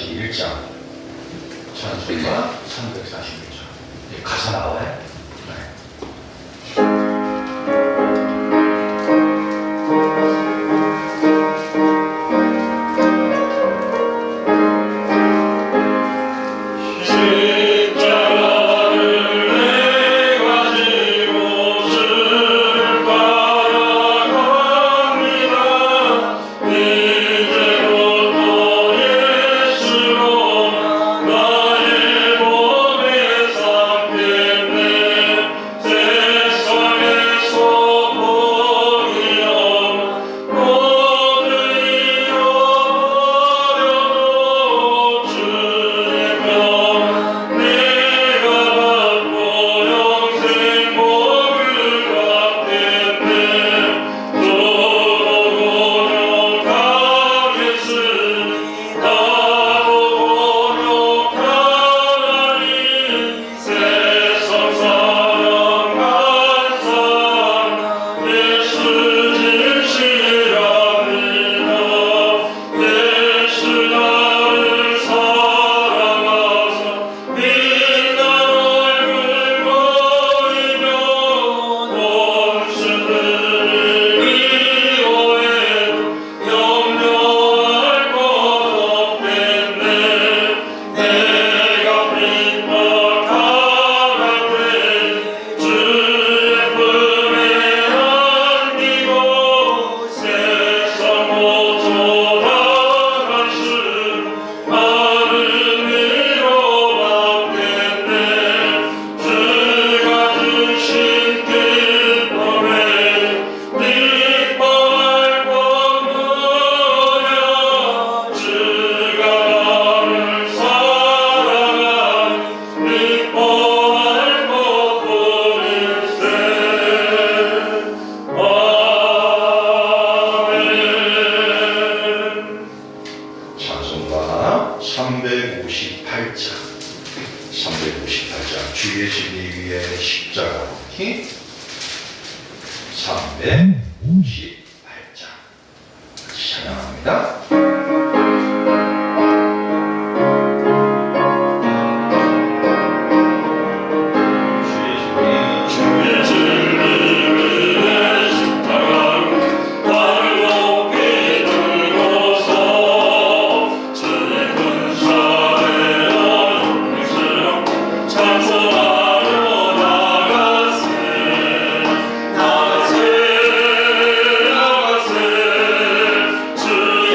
341장, 찬송가 341장. 가사 나와요? 찬송가 358장 주의 진리 위에 십자가 놓기 358장 같이 찬양합니다. 나가세 주의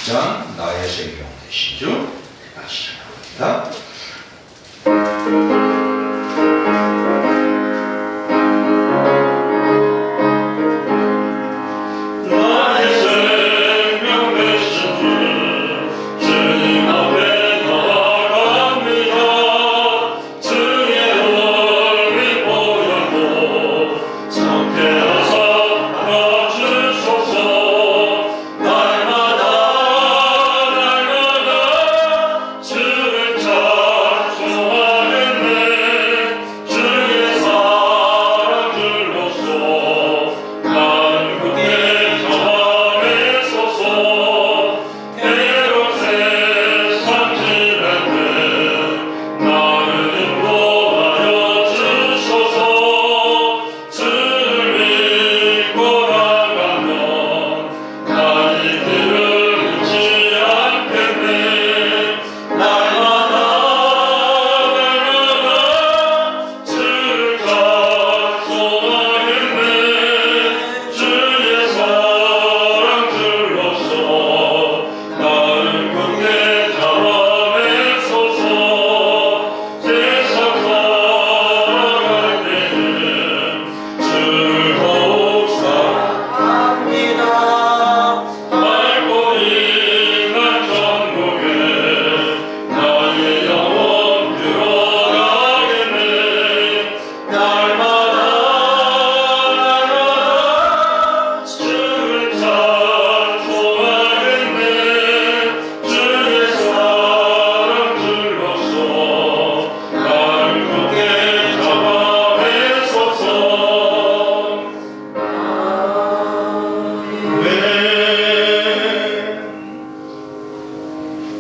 6장 나의 생명 되신 주 같이 찬양합니다.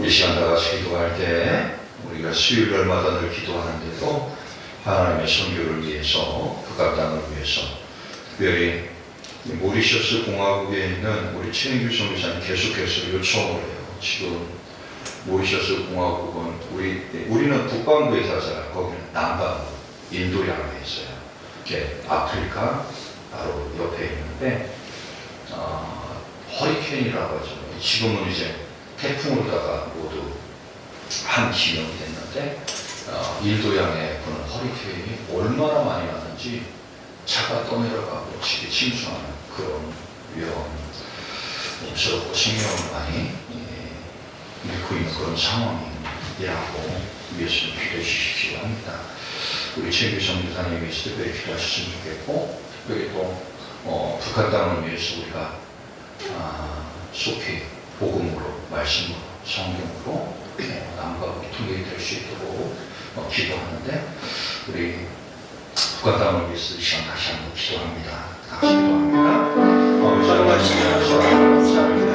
이 시간 다 같이 기도할 때 우리가 수요일마다 늘 기도하는데도 하나님의 선교를 위해서 북한 땅을 위해서 특별히 모리셔스 공화국에 있는 우리 최인규 선교사님 계속해서 요청을 해요. 지금 모리셔스 공화국은 우리는 북반구에 살잖아요. 거기는 남반구 인도양에 있어요. 이렇게 아프리카 바로 옆에 있는데 허리케인이라고 하죠. 지금은 이제 태풍으로다가 모두 한 지명이 됐는데 인도양에 부는 허리케인이 얼마나 많이 나는지 차가 떠내려가고 집이 침수하는 그런 위험스럽고 생명을 많이 잃고 있는 그런 상황이라고 예수님 기도해 주십시오 합니다. 우리 최규 선교사님이 위해서 특별히 기도하셨으면 좋겠고, 특별히 또 북한 땅을 위해서 우리가 속히 복음으로, 말씀으로, 성경으로 남과 북이 통일이 될 수 있도록 기도하는데, 우리 북한 땅을 위해서 이 시간 다시 한번 기도합니다. 같이 기도합니다. 아버지 하나님 감사합니다.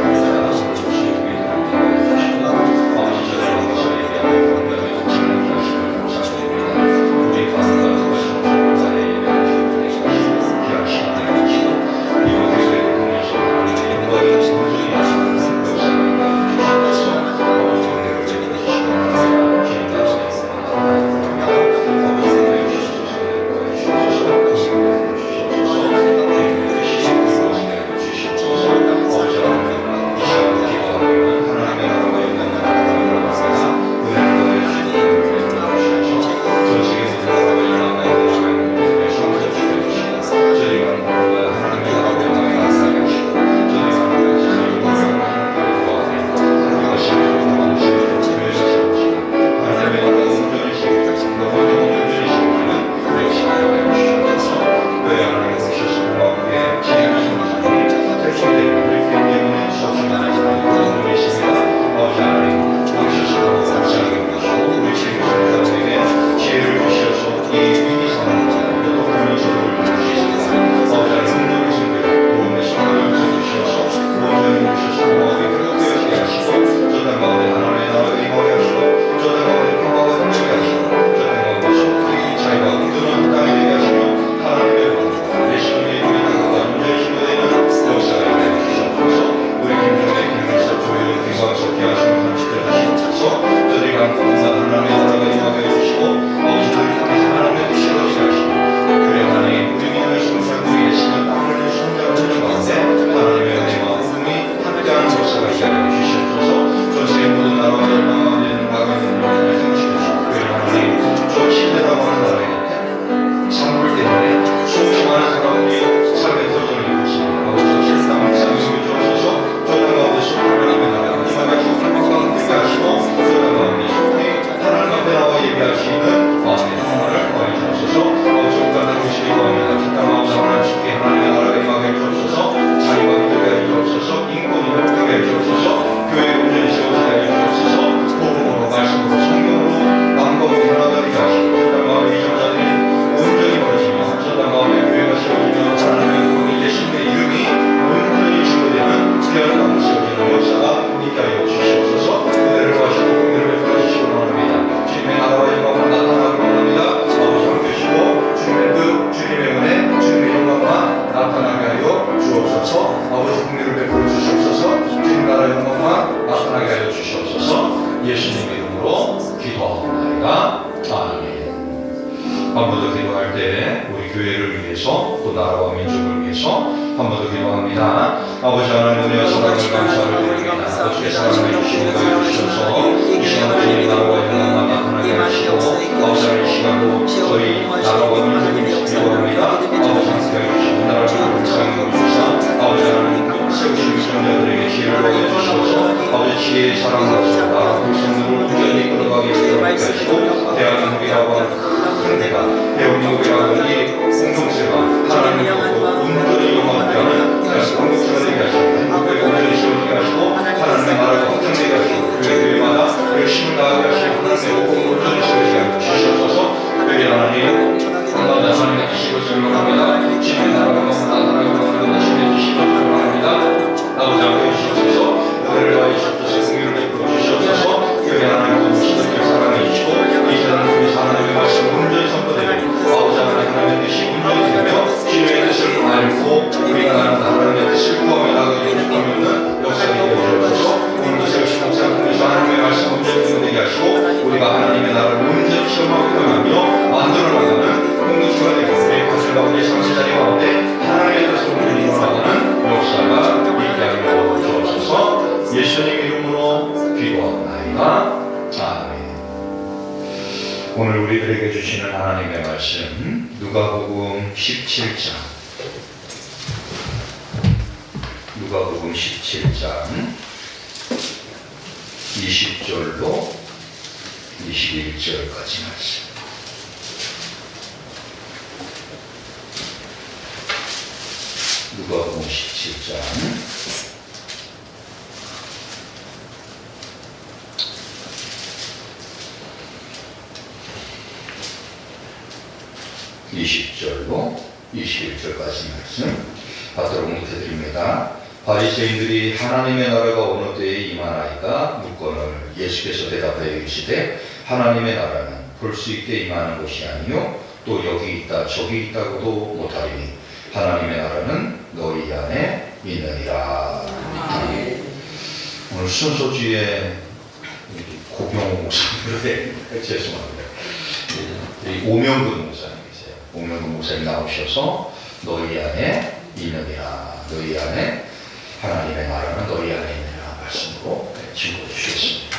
아버지 하나님 은혜와 사랑을 감사를 드립니다. 어떻게 사랑해 주시고 주셔서 이 시간 주님 나라와 영광만 나타나게 하시고 아버지 하나님 이 시간도 저희 나라와 민족을 기도합니다. 아버지 하나님 주시고 나라를 사랑해 주셔서 아버지 하나님 세우신 자녀들에게 지혜를 더해 주셔서 아버지 지혜의 사랑으로서 나라 백성들을 온전히 끌어가게 하시고 대한민국이라고 상대가 대한민국이라고 이 공동체가 하나님으로 온전히 영광을 하는 한국사를 되게 하시고 한국을 온전히 세우게 하시고 하나님의 나라가 확장되게 하시고 교회마다 열심히 나가게 하시고 하나님의 복음을 온전히 세우게 주시옵소서. 교회 하나님 한가운데 하나님의 뜻으로 설명합니다. 주님의 나라가 너무 나타나게 원하는 주님의 뜻으로 설명합니다. 아버지 앞에 주시옵소서. 은혜를 더해 주시옵소서. 공유를 베풀어 주시옵소서. 교회 하나님 시대를 사랑해 주시고 이 세상을 통해서 하나님의 말씀을 온전히 선포되고 아버지 하나님의 뜻이 온전히 되며 주님의 뜻을 알고 우리가 하나님의 뜻을 구하며 나가게 되는 역사가 되어 주옵소서. 오늘도 새로운 목사를 통해서 하나님의 말씀 온전히 되게 하시고 우리가 하나님의 나라를 온전히 체험하고 경험하며 만들어 나가는 공동체가 되고 우리의 가슴 가운데 상세자리 가운데 하나님의 뜻을 온전히 이루어나가는 역사가 있게 하여 주옵소서. 예수님 이름으로 기도하옵나이다. 아멘. 오늘 우리들에게 주시는 하나님의 말씀 누가복음 17장 누가복음 17장 20절로 21절까지 말씀. 누가복음 17장 20절로 21절까지 말씀 받도록 묵혀드립니다. 바리새인들이 하나님의 나라가 어느 때에 임하나이까 묻거늘 예수께서 대답하여 이르시되 하나님의 나라는 볼 수 있게 임하는 것이 아니요 또 여기 있다 저기 있다고도 못하리니 하나님의 나라는 너희 안에 있느니라. 오늘 순서주에 고병호 목사님을 죄송합니다. 오명근 목사님이세요. 오명근 목사님 나오셔서 너희 안에 있느니라. 너희 안에 하나님의 나라는 너희 안에 있느니라 말씀으로 증거해 주시겠습니다.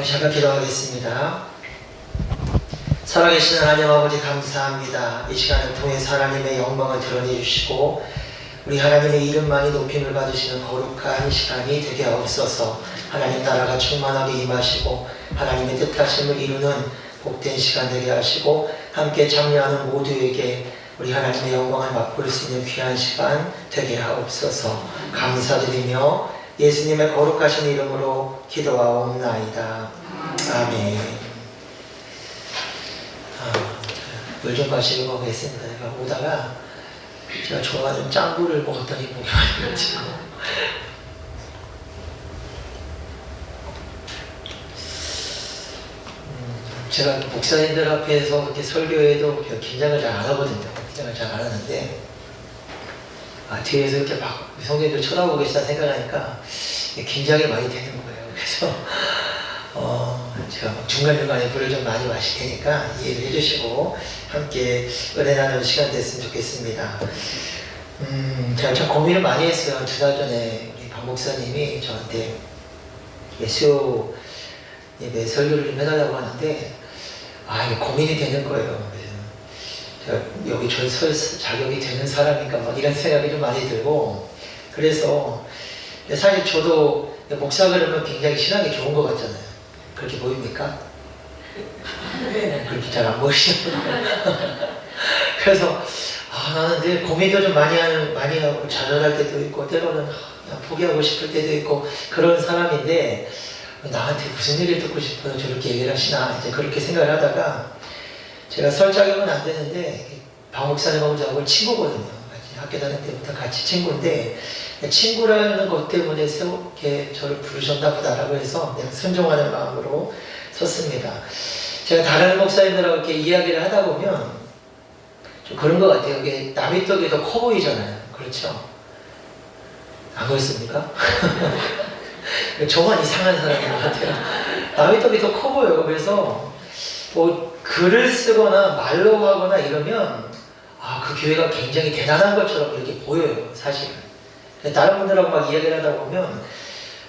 잠깐 기도하겠습니다. 살아계신 하나님 아버지 감사합니다. 이 시간을 통해서 하나님의 영광을 드러내 주시고 우리 하나님의 이름만이 높임을 받으시는 거룩한 시간이 되게 하옵소서. 하나님 나라가 충만하게 임하시고 하나님의 뜻하심을 이루는 복된 시간 되게 하시고 함께 참여하는 모두에게 우리 하나님의 영광을 맛볼 수 있는 귀한 시간 되게 하옵소서. 감사드리며 예수님의 거룩하신 이름으로 기도하옵나이다. 아멘. 물 좀 마시고 가겠습니다. 제가 오다가 제가 좋아하는 짱구를 먹었더니 목이 많이 걸리고 제가 목사님들 앞에서 그렇게 설교해도 긴장을 잘 안 하거든요. 긴장을 잘 안 하는데 뒤에서 이렇게 막 성도님들 쳐다보고 계시다 생각하니까 긴장이 많이 되는 거예요. 그래서 제가 중간중간에 물을 좀 많이 마실 테니까 이해를 해주시고 함께 은혜 나누는 시간 됐으면 좋겠습니다. 제가 참 고민을 많이 했어요. 2달 전에 우리 박 목사님이 저한테 수요 예배 설교를 좀 해달라고 하는데 이게 고민이 되는 거예요. 제가 여기 저기 설 자격이 되는 사람인가 막 이런 생각이 좀 많이 들고 그래서 사실 저도 목사 그러면 굉장히 신앙이 좋은 것 같잖아요. 그렇게 보입니까? 그렇게 잘 안 보이시는군요. 그래서 나는 늘 고민도 좀 많이 하고 좌절할 때도 있고 때로는 그냥 포기하고 싶을 때도 있고 그런 사람인데 나한테 무슨 일을 듣고 싶어서 저렇게 얘기를 하시나 이제 그렇게 생각을 하다가 제가 설 자격은 안 되는데 박 목사님하고 저하고 친구거든요. 같이 학교 다닐 때부터 같이 친구인데 친구라는 것 때문에 이렇게 저를 부르셨나 보다라고 해서 그냥 순종하는 마음으로 섰습니다. 제가 다른 목사님들하고 이렇게 이야기를 하다 보면 좀 그런 것 같아요. 이게 남의 떡이 더 커 보이잖아요. 그렇죠? 안 그렇습니까? 저만 이상한 사람인 것 같아요. 남의 떡이 더 커 보여요. 그래서 뭐 글을 쓰거나 말로 하거나 이러면 그 교회가 굉장히 대단한 것처럼 이렇게 보여요, 사실은. 다른 분들하고 막 이야기를 하다 보면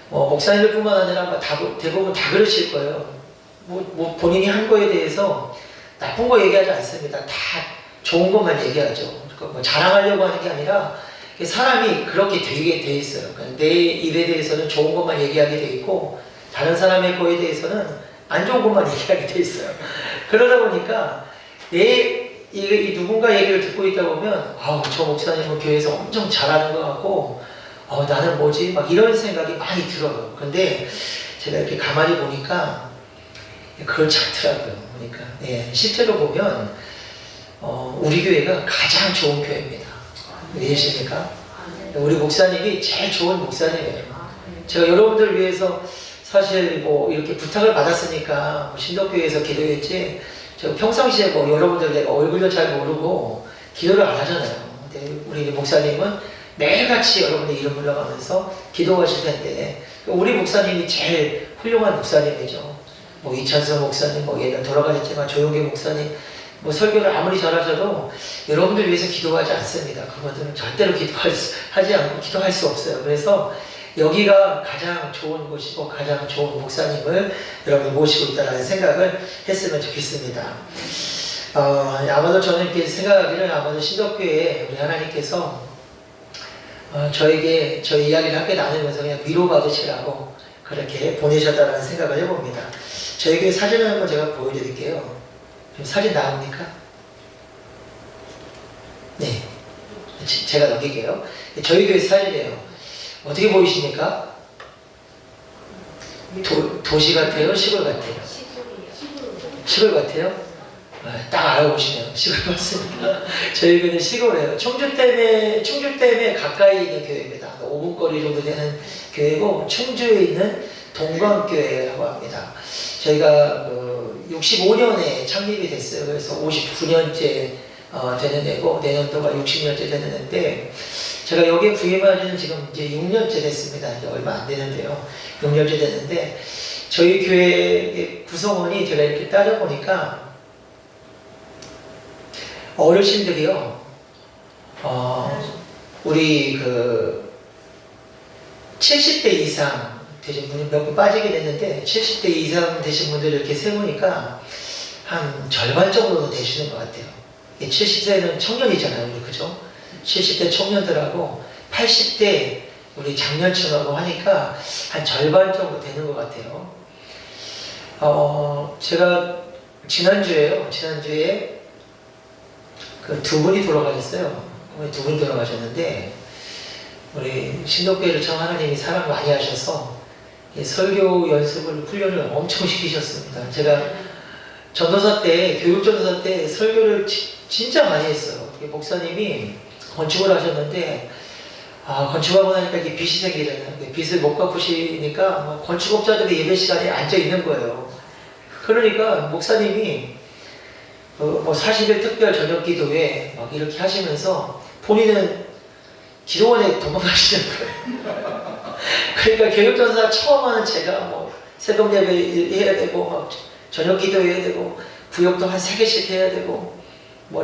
목사님들뿐만 아니라 대부분 다 그러실 거예요. 뭐 본인이 한 거에 대해서 나쁜 거 얘기하지 않습니다. 다 좋은 것만 얘기하죠. 그러니까 뭐 자랑하려고 하는 게 아니라 사람이 그렇게 되게 돼 있어요. 그러니까 내 일에 대해서는 좋은 것만 얘기하게 돼 있고 다른 사람의 거에 대해서는 안 좋은 것만 얘기하게 돼 있어요. 그러다 보니까 이 누군가 얘기를 듣고 있다 보면 저 목사님은 교회에서 엄청 잘하는 것 같고 나는 뭐지? 막 이런 생각이 많이 들어요. 근데 제가 이렇게 가만히 보니까 그렇지 않더라고요. 그러니까 실제로 보면 우리 교회가 가장 좋은 교회입니다. 이해하십니까? 우리 목사님이 제일 좋은 목사님이에요. 제가 여러분들 위해서 사실 뭐 이렇게 부탁을 받았으니까 신덕교회에서 기도했지, 제가 평상시에 뭐 여러분들 내가 얼굴도 잘 모르고 기도를 안 하잖아요. 근데 우리 목사님은 매일같이 여러분들 이름 불러가면서 기도하실 텐데, 우리 목사님이 제일 훌륭한 목사님이죠. 뭐 이찬성 목사님, 뭐 얘는 돌아가셨지만 조용계 목사님, 뭐 설교를 아무리 잘하셔도 여러분들 위해서 기도하지 않습니다. 그분들은 절대로 하지 않고 기도할 수 없어요. 그래서 여기가 가장 좋은 곳이고 가장 좋은 목사님을 여러분 모시고 있다는 생각을 했으면 좋겠습니다. 아마도 저는 이렇게 생각하기를 아마도 신덕교회에 우리 하나님께서 저에게 저희 이야기를 함께 나누면서 그냥 위로받으시라고 그렇게 보내셨다는 생각을 해봅니다. 저희 교회 사진을 한번 제가 보여드릴게요. 지금 사진 나옵니까? 네. 제가 넘길게요. 저희 교회 사진이에요. 어떻게 보이십니까? 도시 같아요? 시골 같아요? 시골 같아요? 딱 알아보시네요. 시골 맞습니다. 저희 교회는 시골이에요. 충주댐에 가까이 있는 교회입니다. 5분 거리 정도 되는 교회고, 충주에 있는 동광교회라고 합니다. 저희가 65년에 창립이 됐어요. 그래서 59년째 되는 애고, 내년도가 60년째 되는 애인데, 제가 여기에 부임한 지는 지금 이제 6년째 됐습니다. 이제 얼마 안 되는데요. 6년째 됐는데, 저희 교회의 구성원이 제가 이렇게 따져보니까, 어르신들이요, 우리 70대 이상 되신 분이 몇 분 빠지게 됐는데, 70대 이상 되신 분들 이렇게 세보니까 한 절반 정도는 되시는 것 같아요. 70세는 청년이잖아요, 우리 그죠? 70대 청년들하고 80대 우리 장년층하고 하니까 한 절반 정도 되는 것 같아요. 제가 지난주에 그 두 분이 돌아가셨어요. 두 분이 돌아가셨는데, 우리 신덕교회를 참 하나님이 사랑 많이 하셔서 설교 연습을, 훈련을 엄청 시키셨습니다. 제가 전도사 때, 교육전도사 때 설교를 진짜 많이 했어요. 목사님이 건축을 하셨는데, 건축하고 나니까 이게 빚이 생기잖아요. 빚을 못 갚으시니까 건축업자들이 예배 시간에 앉아 있는 거예요. 그러니까 목사님이 40일 특별 저녁 기도회 막 이렇게 하시면서 본인은 기도원에 도망가시는 거예요. 그러니까 교육전사 처음 하는 제가 새벽 예배 해야 되고, 저녁 기도 해야 되고, 구역도 한 3개씩 해야 되고,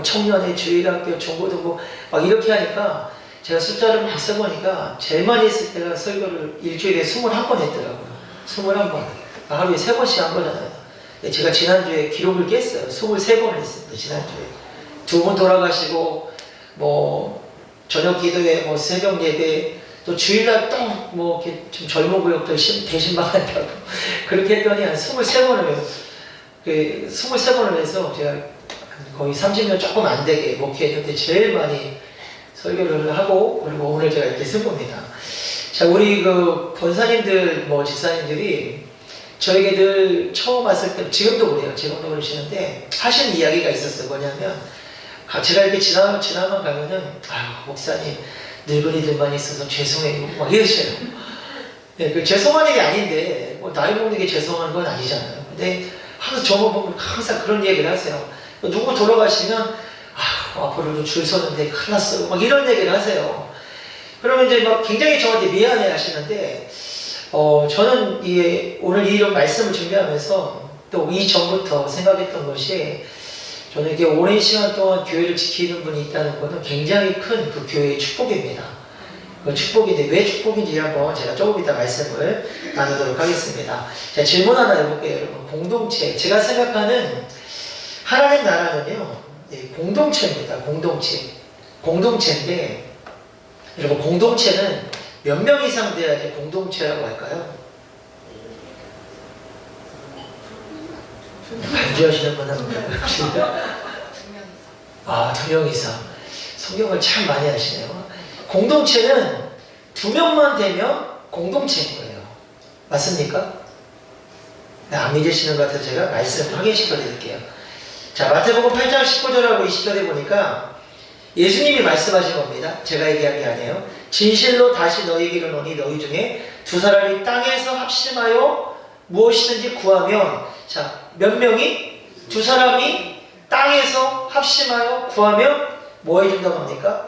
청년회, 주일학교, 중고등부 막 이렇게 하니까 제가 숫자를 막 써보니까 제일 많이 했을 때가 설교를 일주일에 21번 했더라고요. 21번. 하루에 3번씩 한 거잖아요. 제가 지난주에 기록을 깼어요. 23번을 했습니다. 지난주에. 2분 돌아가시고, 저녁 기도회, 새벽 예배, 또 주일날 또 이렇게 좀 젊은 구역들 대신방한다고 그렇게 했더니 한 23번을 해서 제가 거의 30년 조금 안 되게 목회했는데 제일 많이 설교를 하고, 그리고 오늘 제가 이렇게 쓴 겁니다. 자, 우리 권사님들, 집사님들이 저에게 늘 처음 왔을 때, 지금도 그래요. 지금도 그러시는데, 하신 이야기가 있었어요. 뭐냐면, 제가 이렇게 지나만 가면은, 목사님, 늙은이들만 있어서 죄송해요. 막 이러셔요. 네, 죄송한 일이 아닌데, 나이 먹는 게 죄송한 건 아니잖아요. 근데 항상 저만 보면 항상 그런 얘기를 하세요. 누구 돌아가시면, 앞으로도 줄 서는데 큰일 났어요. 막 이런 얘기를 하세요. 그러면 이제 막 굉장히 저한테 미안해 하시는데, 저는 오늘 이런 말씀을 준비하면서 또 이전부터 생각했던 것이, 저는 이게 오랜 시간 동안 교회를 지키는 분이 있다는 것은 굉장히 큰 그 교회의 축복입니다. 그 축복인데 왜 축복인지 한번 제가 조금 이따 말씀을 나누도록 하겠습니다. 자, 질문 하나 해볼게요, 여러분. 공동체. 제가 생각하는 하나님 나라는요, 공동체입니다. 공동체인데, 여러분, 공동체는 몇 명 이상 돼야지 공동체라고 할까요? 반주하시는 분 한번 해봅시다. 아, 2명 이상. 성경을 참 많이 하시네요. 공동체는 2명만 되면 공동체인 거예요. 맞습니까? 네, 안 믿으시는 것 같아서 제가 말씀 확인시켜 드릴게요. 자, 마태복음 8장 19절하고 20절에 보니까 예수님이 말씀하신 겁니다. 제가 얘기한 게 아니에요. 진실로 다시 너희에게 이르노니 너희 중에 2사람이 땅에서 합심하여 무엇이든지 구하면, 자, 몇 명이? 2사람이 땅에서 합심하여 구하면 뭐 해준다고 합니까?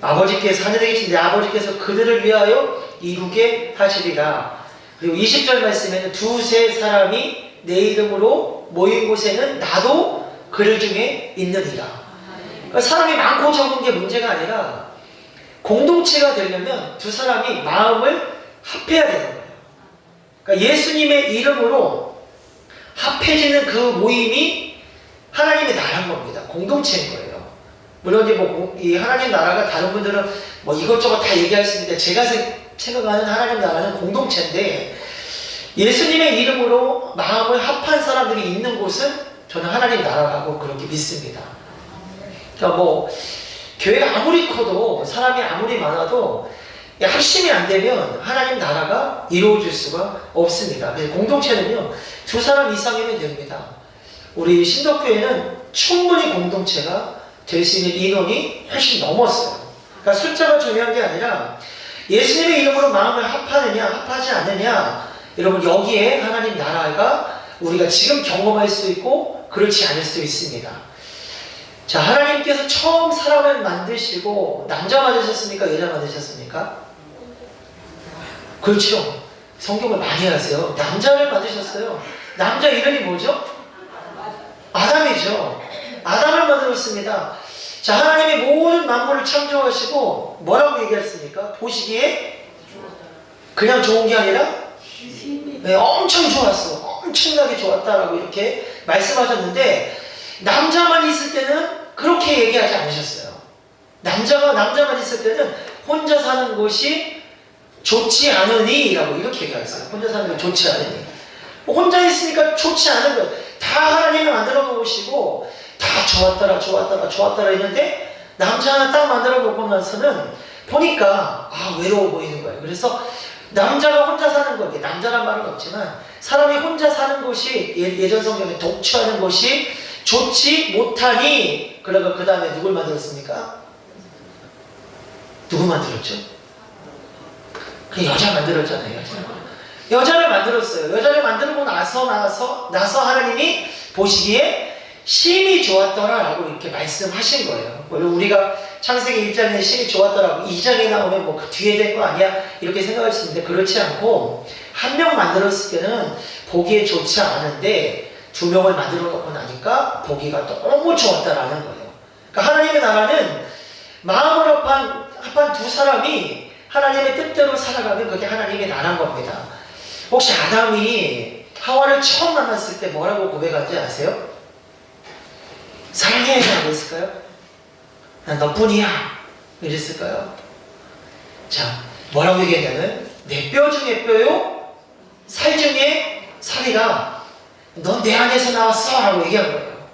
아버지께서 하늘에 계신데 아버지께서 그들을 위하여 이루게 하시리라. 그리고 20절 말씀에는 2-3사람이 내 이름으로 모인 곳에는 나도 그들 중에 있느니라. 그러니까 사람이 많고 적은 게 문제가 아니라 공동체가 되려면 2사람이 마음을 합해야 되는 거예요. 그러니까 예수님의 이름으로 합해지는 그 모임이 하나님의 나라인 겁니다. 공동체인 거예요. 물론 이제 이 하나님 나라가 다른 분들은 뭐 이것저것 다 얘기할 수 있는데, 제가 생각하는 하나님 나라는 공동체인데, 예수님의 이름으로 마음을 합한 사람들이 있는 곳은 저는 하나님 나라라고 그렇게 믿습니다. 그러니까 뭐 교회가 아무리 커도, 사람이 아무리 많아도 합심이 안 되면 하나님 나라가 이루어질 수가 없습니다. 그래서 공동체는요, 2사람 이상이면 됩니다. 우리 신덕교회는 충분히 공동체가 될 수 있는 인원이 훨씬 넘었어요. 그러니까 숫자가 중요한 게 아니라 예수님의 이름으로 마음을 합하느냐 합하지 않느냐, 여러분, 여기에 하나님 나라가 우리가 지금 경험할 수 있고 그렇지 않을 수도 있습니다. 자, 하나님께서 처음 사람을 만드시고 남자 만드셨습니까? 여자 만드셨습니까? 그렇죠. 성경을 많이 하세요. 남자를 만드셨어요. 남자 이름이 뭐죠? 아담이죠. 아담을 만들었습니다. 자, 하나님이 모든 만물을 창조하시고 뭐라고 얘기했습니까? 보시기에 그냥 좋은 게 아니라 네, 엄청 좋았어. 엄청나게 좋았다라고 이렇게 말씀하셨는데, 남자만 있을 때는 그렇게 얘기하지 않으셨어요. 남자만 있을 때는 혼자 사는 것이 좋지 않으니 라고 이렇게 얘기했어요. 혼자 사는 게 좋지 않으니. 혼자 있으니까 좋지 않은 거예요. 다 하나님이 만들어 놓으시고 다 좋았더라 했는데, 남자 하나 딱 만들어 놓고 나서는 보니까 외로워 보이는 거예요. 그래서 남자가 혼자 사는 거, 남자란 말은 없지만 사람이 혼자 사는 것이, 예전 성경에 독처하는 것이 좋지 못하니, 그러면 그 다음에 누굴 만들었습니까? 누구 만들었죠? 그 여자 만들었잖아요. 여자를 만들었어요. 여자를 만들고 나서 하나님이 보시기에 심히 좋았더라라고 이렇게 말씀하신 거예요. 물론 우리가 창세기 1장에 심히 좋았더라고 2장에 나오면 뭐 그 뒤에 된 거 아니야? 이렇게 생각할 수 있는데, 그렇지 않고 한 명 만들었을 때는 보기에 좋지 않은데 2명을 만들어 놓고 나니까 보기가 너무 좋았다라는 거예요. 그러니까 하나님의 나라는 마음을 합한 2사람이 하나님의 뜻대로 살아가면 그게 하나님의 나라인 겁니다. 혹시 아담이 하와를 처음 만났을 때 뭐라고 고백한지 아세요? 사랑해 라고 했을까요? 난 너뿐이야 이랬을까요? 자, 뭐라고 얘기했냐면 내 뼈 중에 뼈요 살 중에 살이라, 넌 내 안에서 나왔어 라고 얘기한 거예요.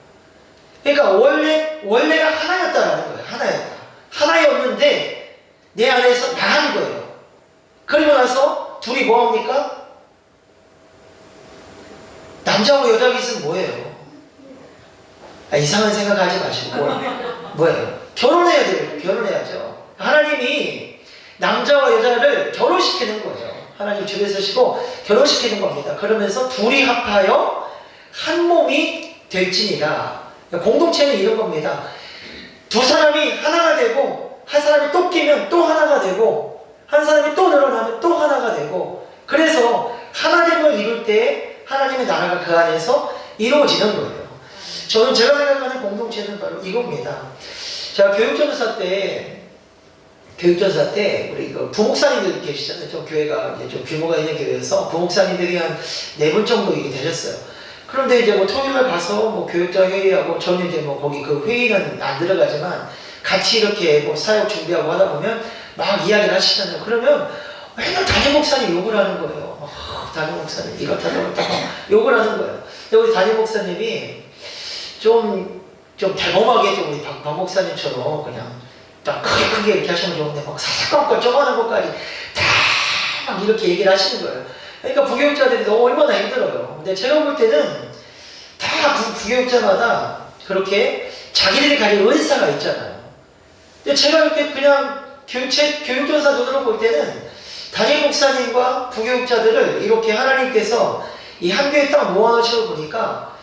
그러니까 원래가 하나였다라는 거예요. 하나였는데 내 안에서 나한 거예요. 그리고 나서 둘이 뭐합니까? 남자하고 여자가 있으면 뭐예요? 이상한 생각하지 마시고 뭐예요? 결혼해야죠. 하나님이 남자와 여자를 결혼시키는 거예요. 하나님 집에 서시고 결혼시키는 겁니다. 그러면서 둘이 합하여 한 몸이 될지니라. 공동체는 이런 겁니다. 2사람이 하나가 되고 한 사람이 또 끼면 또 하나가 되고, 한 사람이 또 늘어나면 또 하나가 되고, 그래서 하나됨을 이룰 때 하나님의 나라가 그 안에서 이루어지는 거예요. 저는 제가 생각하는 공동체는 바로 이겁니다. 제가 교육전도사 때 우리 그 부목사님들 계시잖아요. 저 교회가 이제 좀 규모가 있는 교회여서 부목사님들이 한 4분 정도 이렇게 되셨어요. 그런데 이제 뭐 토요일날 가서 뭐 교육자 회의하고, 저는 이제 뭐 거기 그 회의는 안 들어가지만 같이 이렇게 뭐 사역 준비하고 하다 보면 막 이야기를 하시잖아요. 그러면 맨날 담임 목사님 욕을 하는 거예요. 담임 목사님 이렇다 저렇다 욕을 하는 거예요. 근데 우리 담임 목사님이 좀 대범하게 좀 우리 박 목사님처럼 그냥 딱 크게 이렇게 하시면 좋은데 막 사사건건 쪼가는 것까지 다 막 이렇게 얘기를 하시는 거예요. 그러니까 부교육자들이 너무 얼마나 힘들어요. 근데 제가 볼 때는 다 부교육자마다 그렇게 자기들이 가진 은사가 있잖아요. 근데 제가 이렇게 그냥 교육전사 눈으로 볼 때는 담임 목사님과 부교육자들을 이렇게 하나님께서 이 한 교회에 딱 모아놓으신 걸 보니까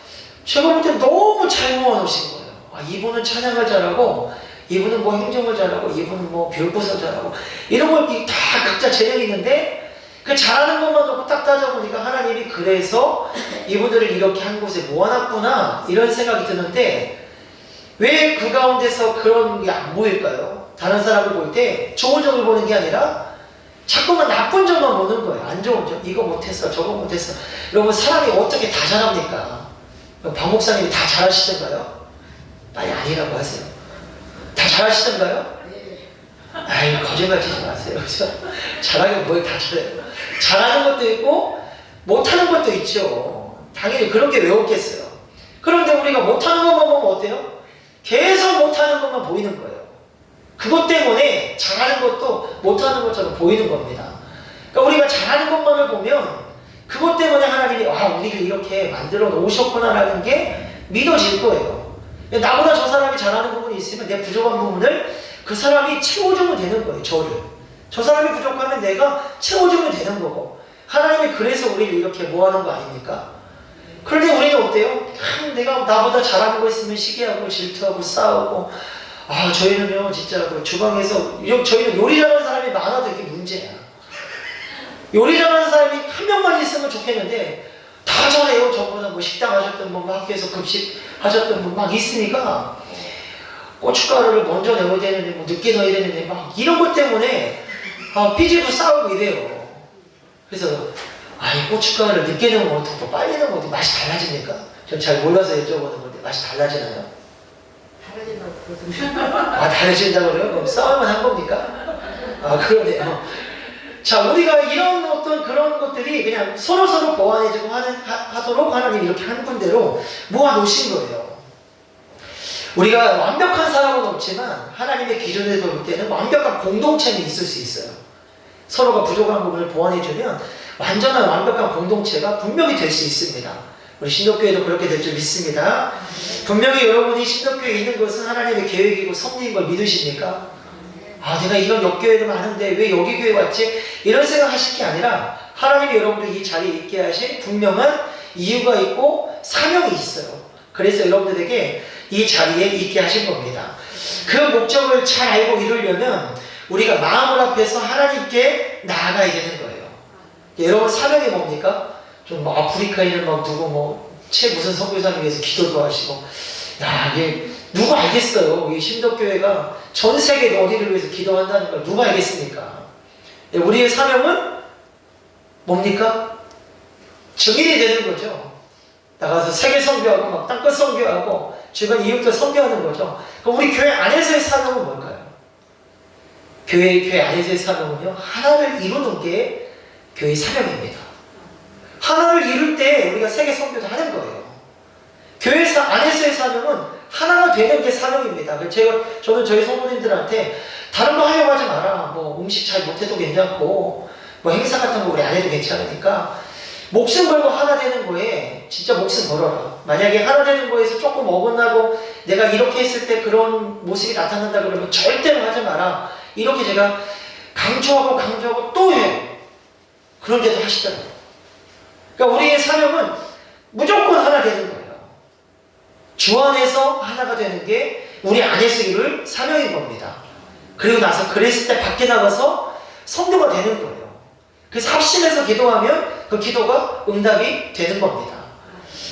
제가 볼 때 너무 잘 모아놓으신 거예요. 아, 이분은 찬양을 잘하고, 이분은 뭐 행정을 잘하고, 이분은 뭐 교육부서 잘하고, 이런 걸 다 각자 재능이 있는데 그 잘하는 것만 놓고 딱 따져보니까 하나님이 그래서 이분들을 이렇게 한 곳에 모아놨구나 이런 생각이 드는데, 왜 그 가운데서 그런 게 안 보일까요? 다른 사람을 볼 때 좋은 점을 보는 게 아니라 자꾸만 나쁜 점만 보는 거예요. 안 좋은 점. 이거 못했어, 저거 못했어. 여러분, 사람이 어떻게 다 잘합니까? 박 목사님이 다 잘하시던가요? 빨리 아니라고 하세요. 다 잘하시던가요? 아이, 거짓말 치지 마세요. 잘하긴 뭘 다 잘해요. 잘하는 것도 있고 못하는 것도 있죠. 당연히 그렇게 왜 없겠어요. 그런데 우리가 못하는 것만 보면 어때요? 계속 못하는 것만 보이는 거예요. 그것 때문에 잘하는 것도 못하는 것처럼 보이는 겁니다. 그러니까 우리가 잘하는 것만을 보면 그것 때문에 하나님이 우리를 이렇게 만들어 놓으셨구나라는 게 믿어질 거예요. 나보다 저 사람이 잘하는 부분이 있으면 내 부족한 부분을 그 사람이 채워주면 되는 거예요. 저 사람이 부족하면 내가 채워주면 되는 거고, 하나님이 그래서 우리를 이렇게 모아놓은 거 아닙니까? 그런데 우리는 어때요? 내가 나보다 잘하는 거 있으면 시기하고 질투하고 싸우고, 저희는요 진짜 그 주방에서 저희는 요리 잘하는 사람이 많아도 이게 문제야. 요리 잘하는 사람이 한 명만 있으면 좋겠는데 다 잘해요. 저보다 뭐 식당 하셨던 분, 학교에서 급식 하셨던 분 막 있으니까 고춧가루를 먼저 넣어야 되는데 뭐 늦게 넣어야 되는데 막 이런 것 때문에 삐지고 싸우고 이래요. 그래서 이 고춧가루를 늦게 넣으면 어떻고 빨리 넣으면 어떻게 맛이 달라집니까? 전 잘 몰라서 여쭤보는 건데 맛이 달라지나요? 달라진다고 그러던데. 달라진다고 그래요? 그럼 싸움은 한 겁니까? 그러네요. 자, 우리가 이런 어떤 그런 것들이 그냥 서로 보완해주고 하도록 하나님이 이렇게 한 군데로 모아놓으신 거예요. 우리가 완벽한 사람은 없지만 하나님의 기준에 볼 때는 완벽한 공동체는 있을 수 있어요. 서로가 부족한 부분을 보완해주면 완전한 완벽한 공동체가 분명히 될 수 있습니다. 우리 신덕교회도 그렇게 될 줄 믿습니다. 분명히 여러분이 신덕교회에 있는 것은 하나님의 계획이고 섭리인 걸 믿으십니까? 내가 이런 옆교회도 많은데 왜 여기 교회 왔지? 이런 생각 하실 게 아니라 하나님이 여러분들 이 자리에 있게 하신 분명한 이유가 있고 사명이 있어요. 그래서 여러분들에게 이 자리에 있게 하신 겁니다. 그 목적을 잘 알고 이루려면 우리가 마음을 합해서 하나님께 나아가야 되는 거예요. 여러분 사명이 뭡니까? 좀 뭐 아프리카에 있는 막 누구 무슨 선교사를 위해서 기도도 하시고, 이게 누가 알겠어요? 이 신덕교회가 전 세계 어디를 위해서 기도한다는 걸 누가 알겠습니까? 우리의 사명은 뭡니까? 증인이 되는 거죠. 나가서 세계 선교하고 막 땅끝 선교하고 주변 이웃들 선교하는 거죠. 그럼 우리 교회 안에서의 사명은 뭘까요? 교회 안에서의 사명은요, 하나를 이루는 게 교회의 사명입니다. 하나를 이룰 때 우리가 세계 선교도 하는 거예요. 교회 안에서의 사명은 하나가 되는 게 사명입니다. 저는 저희 성도님들한테 다른 거 하려고 하지 마라. 뭐 음식 잘 못해도 괜찮고, 뭐 행사 같은 거 우리 안 해도 괜찮으니까 목숨 걸고 하나 되는 거에 진짜 목숨 걸어라. 만약에 하나 되는 거에서 조금 어긋나고 내가 이렇게 했을 때 그런 모습이 나타난다 그러면 절대로 하지 마라. 이렇게 제가 강조하고 또 해요. 그런데도 하시더라고요. 그러니까 우리의 사명은 무조건 하나 되는 거예요. 주 안에서 하나가 되는 게 우리 안에서 이룰 사명인 겁니다. 그리고 나서 그랬을 때 밖에 나가서 성도가 되는 거예요. 그래서 합심해서 기도하면 그 기도가 응답이 되는 겁니다.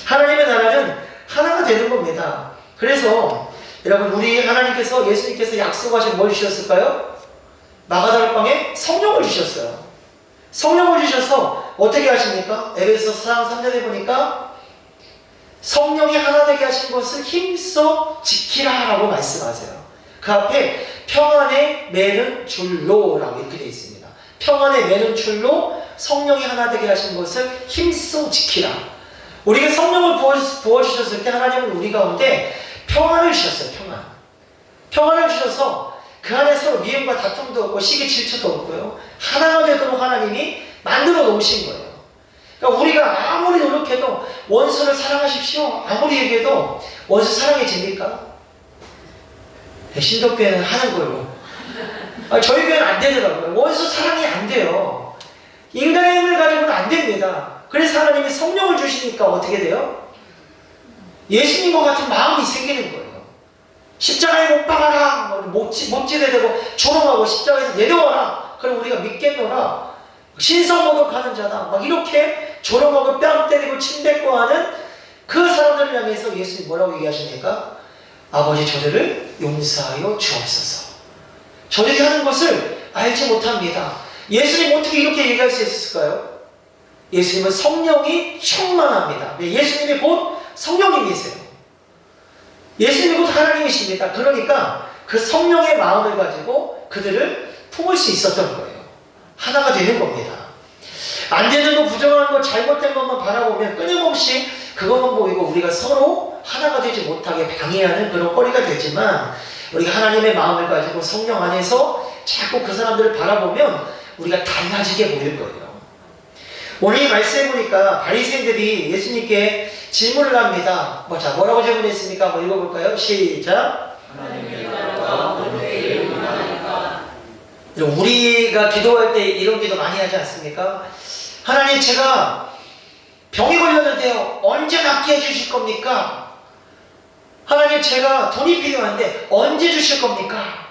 하나님의 나라는 하나가 되는 겁니다. 그래서 여러분, 우리 하나님께서, 예수님께서 약속하신 뭘 주셨을까요? 마가다락방에 성령을 주셨어요. 성령을 주셔서 어떻게 하십니까? 에베소서 4장 3절에 보니까 성령이 하나 되게 하신 것을 힘써 지키라 라고 말씀하세요. 그 앞에 평안에 매는 줄로 라고 이렇게 되어 있습니다. 평안에 매는 줄로 성령이 하나 되게 하신 것을 힘써 지키라. 우리가 성령을 부어주셨을 때 하나님은 우리 가운데 평안을 주셨어요. 평안을 주셔서 그 안에 서로 미움과 다툼도 없고 시기 질투도 없고요, 하나가 되도록 하나님이 만들어 놓으신 거예요. 그러니까 우리가 아무리 노력해도 원수를 사랑하십시오 아무리 얘기해도 원수 사랑해집니까? 신덕교회는 하는 걸로. 저희 교회는 안 되더라고요. 원수 사랑이 안 돼요. 인간의 힘을 가지고는 안 됩니다. 그래서 하나님이 성령을 주시니까 어떻게 돼요? 예수님과 같은 마음이 생기는 거예요. 십자가에 못 박아라, 못지대 되고 조롱하고 십자가에서 내려와라, 그럼 우리가 믿겠노라, 신성모독하는 자다, 막 이렇게 조롱하고 뺨 때리고 침 뱉고 하는 그 사람들을 향해서 예수님 뭐라고 얘기하십니까? 아버지, 저들을 용서하여 주옵소서. 저들이 하는 것을 알지 못합니다. 예수님 어떻게 이렇게 얘기할 수 있을까요? 예수님은 성령이 충만합니다. 예수님이 곧 성령님이세요. 예수님이 곧 하나님이십니다. 그러니까 그 성령의 마음을 가지고 그들을 품을 수 있었던 거예요. 하나가 되는 겁니다. 안 되는 거, 부정한 거, 잘못된 것만 바라보면 끊임없이 그것만 보이고 우리가 서로 하나가 되지 못하게 방해하는 그런 거리가 되지만, 우리가 하나님의 마음을 가지고 성령 안에서 자꾸 그 사람들을 바라보면 우리가 달라지게 보일 거예요. 오늘 이 말씀해 보니까 바리새인들이 예수님께 질문을 합니다. 뭐라고 질문했습니까? 한번 읽어볼까요? 시작. 하나님의 나라가 어디에 임하나이까? 우리가 기도할 때 이런 기도 많이 하지 않습니까? 하나님, 제가 병이 걸렸는데요, 언제 낫게 해주실 겁니까? 하나님, 제가 돈이 필요한데 언제 주실 겁니까?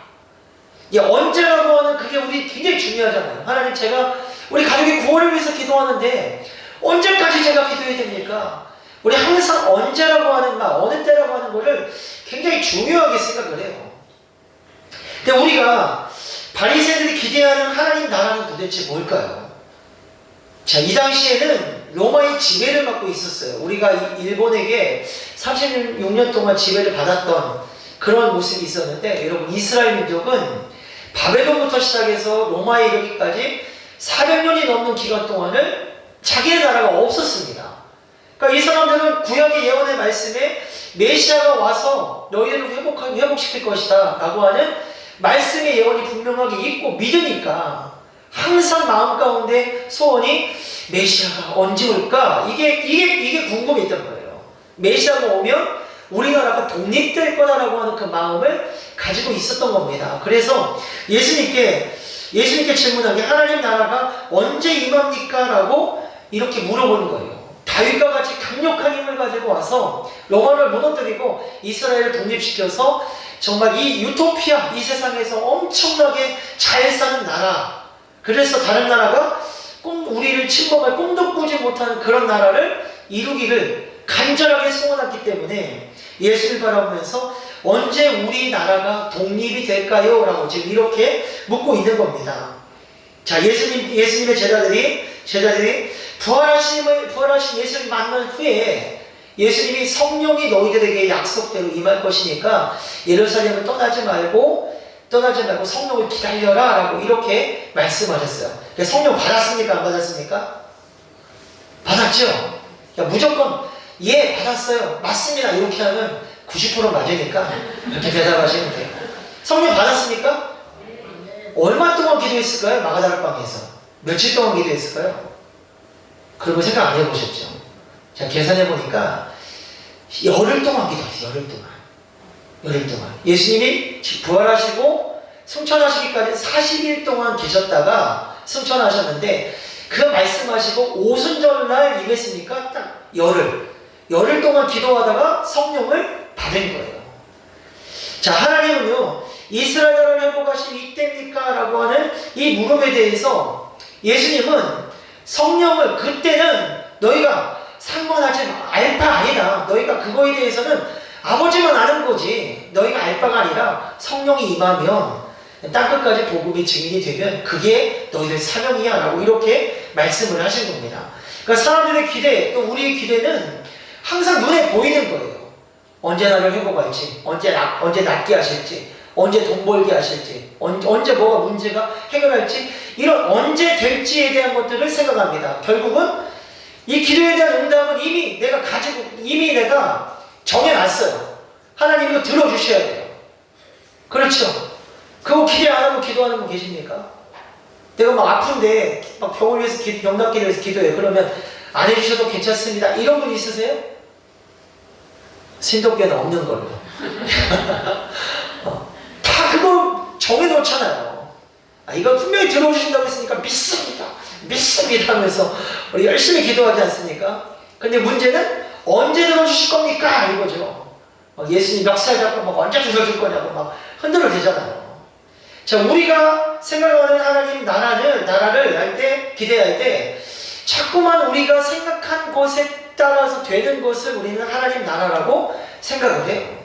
언제라고 하는 그게 우리 굉장히 중요하잖아요. 하나님, 제가 우리 가족의 구원을 위해서 기도하는데 언제까지 제가 기도해야 됩니까? 우리 항상 언제라고 하는 말, 어느 때라고 하는 거를 굉장히 중요하게 생각을 해요. 근데 우리가 바리새인들이 기대하는 하나님 나라는 도대체 뭘까요? 자, 이 당시에는 로마의 지배를 받고 있었어요. 우리가 일본에게 36년 동안 지배를 받았던 그런 모습이 있었는데, 여러분, 이스라엘 민족은 바벨론부터 시작해서 로마에 이르기까지 400년이 넘는 기간 동안을 자기의 나라가 없었습니다. 그러니까 이 사람들은 구약의 예언의 말씀에 메시아가 와서 너희를 회복시킬 것이다 라고 하는 말씀의 예언이 분명하게 있고 믿으니까 항상 마음 가운데 소원이 메시아가 언제 올까? 이게 궁금했던 거예요. 메시아가 오면 우리나라가 독립될 거다라고 하는 그 마음을 가지고 있었던 겁니다. 그래서 예수님께 질문한 게, 하나님 나라가 언제 임합니까? 라고 이렇게 물어보는 거예요. 다윗과 같이 강력한 힘을 가지고 와서 로마를 무너뜨리고 이스라엘을 독립시켜서 정말 이 유토피아, 이 세상에서 엄청나게 잘 사는 나라, 그래서 다른 나라가 우리를 침범할 꿈도 꾸지 못하는 그런 나라를 이루기를 간절하게 소원했기 때문에 예수를 바라보면서 언제 우리나라가 독립이 될까요? 라고 지금 이렇게 묻고 있는 겁니다. 자, 예수님의 제자들이 부활하신 예수를 만난 후에 예수님이 성령이 너희들에게 약속대로 임할 것이니까 예루살렘을 떠나지 말고 성령을 기다려라 라고 이렇게 말씀하셨어요. 성령 받았습니까? 안 받았습니까? 받았죠? 무조건 예, 받았어요, 맞습니다, 이렇게 하면 90% 맞으니까 그렇게 대답하시면 돼요. 성령 받았습니까? 얼마 동안 기도했을까요? 마가다락방에서 며칠 동안 기도했을까요? 그리고 생각 안 해보셨죠? 제가 계산해보니까 열흘 동안 기도했어요. 열흘 동안. 예수님이 부활하시고 승천하시기까지 40일 동안 계셨다가 승천하셨는데, 그 말씀하시고 오순절날 임했으니까 딱 열흘 동안 기도하다가 성령을 받은 거예요. 자, 하나님은요, 이스라엘 나라를 회복하신 이때입니까? 라고 하는 이 물음에 대해서 예수님은 성령을 그때는 너희가 상관하지 마. 알 바 아니다. 너희가 그거에 대해서는 아버지만 아는 거지. 너희가 알 바가 아니라 성령이 임하면 땅끝까지 복음의 증인이 되면 그게 너희들 사명이야 라고 이렇게 말씀을 하신 겁니다. 그러니까 사람들의 기대, 또 우리의 기대는 항상 눈에 보이는 거예요. 언제 나를 회복할지, 언제 낫게 하실지, 언제 돈 벌게 하실지, 언제 뭐가 문제가 해결할지, 이런 언제 될지에 대한 것들을 생각합니다. 결국은 이 기도에 대한 응답은 이미 내가 정해놨어요. 하나님 이거 들어주셔야 돼요. 그렇죠? 그거 기대 안 하고 기도하는 분 계십니까? 내가 막 아픈데 막 병을 위해서 병 낫기 위해서 기도해요. 그러면 안 해주셔도 괜찮습니다. 이런 분 있으세요? 신도교는 없는 걸로. 다 그걸 정해놓잖아요. 이거 분명히 들어오신다고 했으니까 믿습니다 하면서 우리 열심히 기도하지 않습니까? 근데 문제는 언제 들어주실 겁니까? 이거죠. 예수님 멱살 잡고 막 언제 들어줄 거냐고 막 흔들어 대잖아요. 자, 우리가 생각하는 하나님 나라를 할 때, 기대할 때, 자꾸만 우리가 생각한 것에 따라서 되는 것을 우리는 하나님 나라라고 생각을 해요.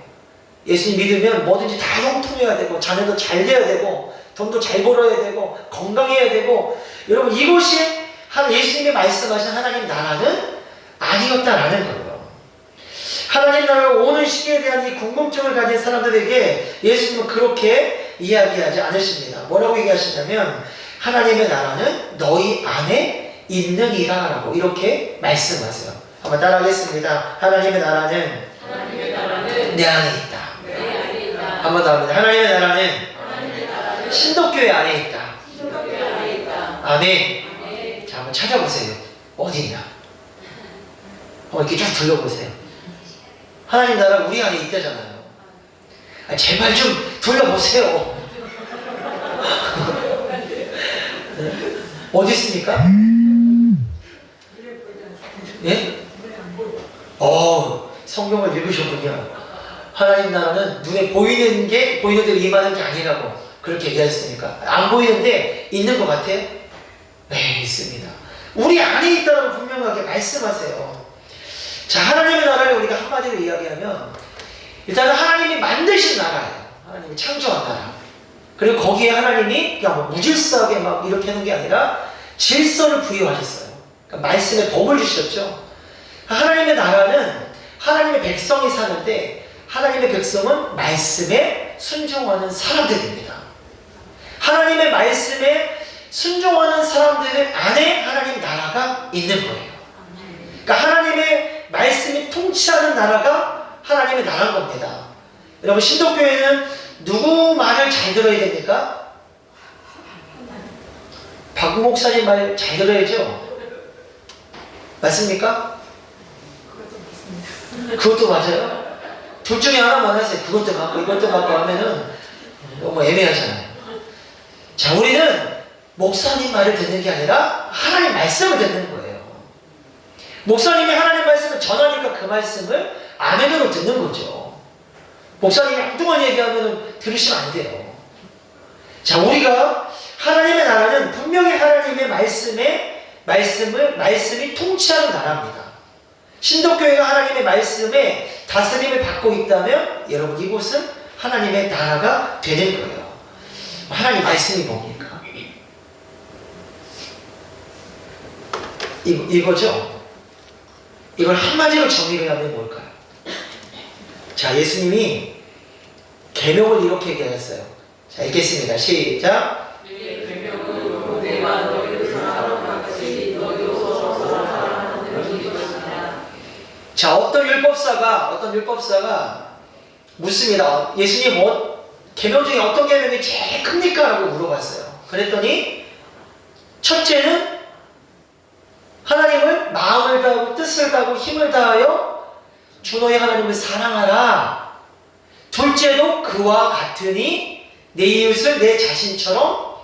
예수님 믿으면 뭐든지 다 형통해야 되고, 자녀도 잘 돼야 되고, 돈도 잘 벌어야 되고, 건강해야 되고, 여러분, 이것이 예수님이 말씀하신 하나님 나라는 아니었다라는 거예요. 하나님 나라가 오는 시기에 대한 이 궁금증을 가진 사람들에게 예수님은 그렇게 이야기하지 않으십니다. 뭐라고 얘기하시냐면 하나님의 나라는 너희 안에 있느니라 라고 이렇게 말씀하세요. 한번 따라하겠습니다. 하나님의 나라는 내 안에 있다. 한번 더 합니다. 하나님의 나라는 신도교회 안에 있다. 아멘. 자, 한번 찾아보세요. 어디 있나? 한번 이렇게 쭉 둘러보세요. 하나님 나라 우리 안에 있다잖아요. 제발 좀 둘러보세요. 어디 있습니까? 예? 성경을 읽으셨군요. 하나님 나라는 눈에 보이는 대로 임하는 게 아니라고 그렇게 얘기하셨으니까. 안 보이는데 있는 것 같아요? 네, 있습니다. 우리 안에 있다고 분명하게 말씀하세요. 자, 하나님의 나라를 우리가 한마디로 이야기하면 일단은 하나님이 만드신 나라예요. 하나님이 창조한 나라. 그리고 거기에 하나님이 그냥 뭐 무질서하게 막 이렇게 하는 게 아니라 질서를 부여하셨어요. 그러니까 말씀에 법을 주셨죠. 하나님의 나라는 하나님의 백성이 사는데 하나님의 백성은 말씀에 순종하는 사람들입니다. 하나님의 말씀에 순종하는 사람들 안에 하나님 나라가 있는 거예요. 그러니까 하나님의 말씀이 통치하는 나라가 하나님의 나라인 겁니다. 여러분, 신도교회는 누구 말을 잘 들어야 됩니까? 박 목사님 말 잘 들어야죠? 맞습니까? 그것도 맞아요? 둘 중에 하나만 하세요. 그것도 맞고 이것도 맞고 하면은 너무 애매하잖아요. 자, 우리는 목사님 말을 듣는 게 아니라 하나님 말씀을 듣는 거예요. 목사님이 하나님 말씀을 전하니까 그 말씀을 아멘으로 듣는 거죠. 목사님이 엉뚱한 얘기하면 들으시면 안 돼요. 자, 우리가 하나님의 나라는 분명히 하나님의 말씀이 통치하는 나라입니다. 신도교회가 하나님의 말씀에 다스림을 받고 있다면 여러분, 이곳은 하나님의 나라가 되는 거예요. 하나님 말씀이 뭡니까? 이거죠? 이걸 한마디로 정리를 하면 뭘까요? 자, 예수님이 계명을 이렇게 얘기하셨어요. 자, 읽겠습니다. 시작. 자, 어떤 율법사가 묻습니다. 예수님, 계명 중에 어떤 계명이 제일 큽니까? 라고 물어봤어요. 그랬더니 첫째는 하나님을 마음을 다하고 뜻을 다하고 힘을 다하여 주 너의 하나님을 사랑하라. 둘째도 그와 같으니 내 이웃을 내 자신처럼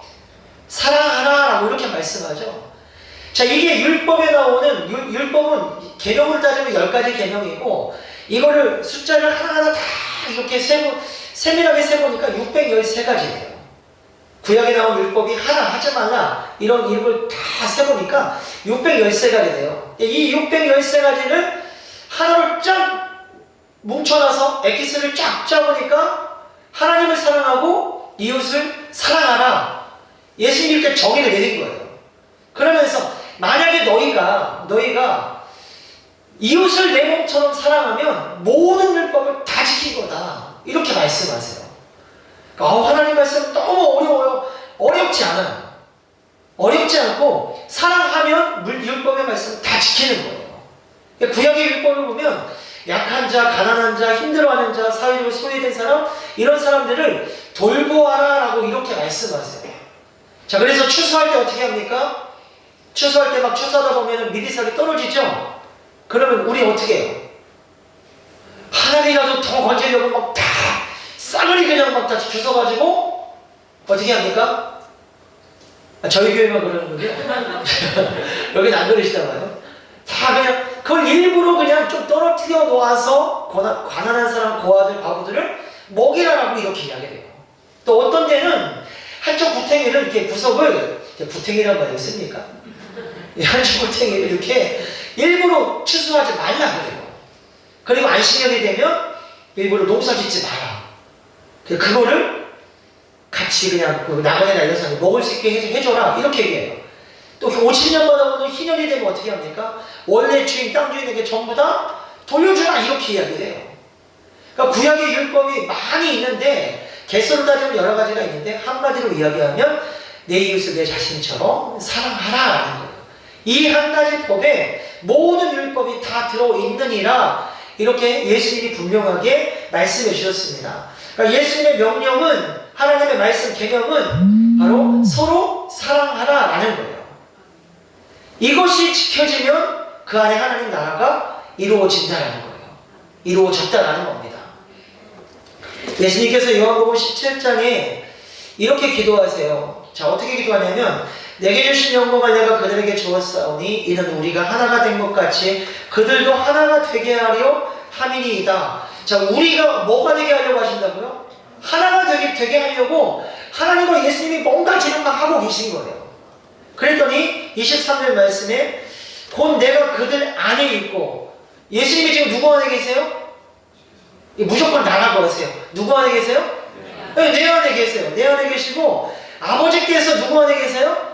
사랑하라 라고 이렇게 말씀하죠. 자, 이게 율법에 나오는 율법은 계명을 따지면 10가지 계명이고 이거를 숫자를 하나하나 다 이렇게 세밀하게 세보니까 613가지예요. 구약에 나온 율법이 하나 하지 말라 이런 율법을 다 세보니까 613가지래요. 이 613가지를 하나로 쫙 뭉쳐놔서 엑기스를 쫙 짜보니까 하나님을 사랑하고 이웃을 사랑하라. 예수님께 정의를 내린 거예요. 그러면서 만약에 너희가 이웃을 내 몸처럼 사랑하면 모든 율법을 다 지킨 거다. 이렇게 말씀하세요. 하나님 말씀 너무 어려워요. 어렵지 않아요. 어렵지 않고 사랑하면 율법의 말씀 다 지키는 거예요. 구약의 율법을 보면 약한 자, 가난한 자, 힘들어하는 자, 사회적으로 소외된 사람 이런 사람들을 돌보아라 라고 이렇게 말씀하세요. 자, 그래서 추수할 때 어떻게 합니까? 추수할 때 막 추수하다 보면 미리살이 떨어지죠? 그러면 우리 어떻게 해요? 하나님이라도 더 건지려고 막 다 싸그리 그냥 막 다 주워가지고 어떻게 합니까? 저희 교회만 그러는군요. 여기는 안 그러시나 봐요. 다 그냥 그걸 일부러 그냥 좀 떨어뜨려 놓아서 가난한 사람, 고아들, 과부들을 먹이라라고 이렇게 이야기해요. 또 어떤 데는 한쪽 구탱이를 이렇게 구석을 구탱이란 말이 있습니까? 한쪽 구탱이를 이렇게 일부러 추수하지 말라 그래요. 그리고 안식년이 되면 일부러 농사 짓지 마라. 그거를 같이 그냥 나가게나 이런 사람이 먹을 수 있게 해줘라 이렇게 얘기해요. 또 50년마다 오는 희년이 되면 어떻게 합니까? 원래 주인, 땅 주인에게 전부 다 돌려주라 이렇게 이야기해요. 그러니까 구약의 율법이 많이 있는데 개수로 따지면 여러 가지가 있는데 한마디로 이야기하면 내 이웃을 내 자신처럼 사랑하라라는 거예요. 이 한 가지 법에 모든 율법이 다 들어있느니라 이렇게 예수님이 분명하게 말씀해 주셨습니다. 그러니까 예수님의 명령은 하나님의 말씀 계명은 바로 서로 사랑하라라는 거예요. 이것이 지켜지면 그 안에 하나님 나라가 이루어진다라는 거예요. 이루어졌다라는 겁니다. 예수님께서 요한복음 17장에 이렇게 기도하세요. 자, 어떻게 기도하냐면 내게 주신 영광을 내가 그들에게 주었사오니 이는 우리가 하나가 된 것 같이 그들도 하나가 되게 하려 함이니이다. 자, 우리가 뭐가 되게 하려고 하신다고요? 하나가 되게 하려고 하나님과 예수님이 뭔가 지금 막 하고 계신 거예요. 그랬더니 23절 말씀에 곧 내가 그들 안에 있고 예수님이 지금 누구 안에 계세요? 무조건 나라고 하세요. 누구 안에 계세요? 네, 내 안에 계세요. 내 안에 계시고 아버지께서 누구 안에 계세요?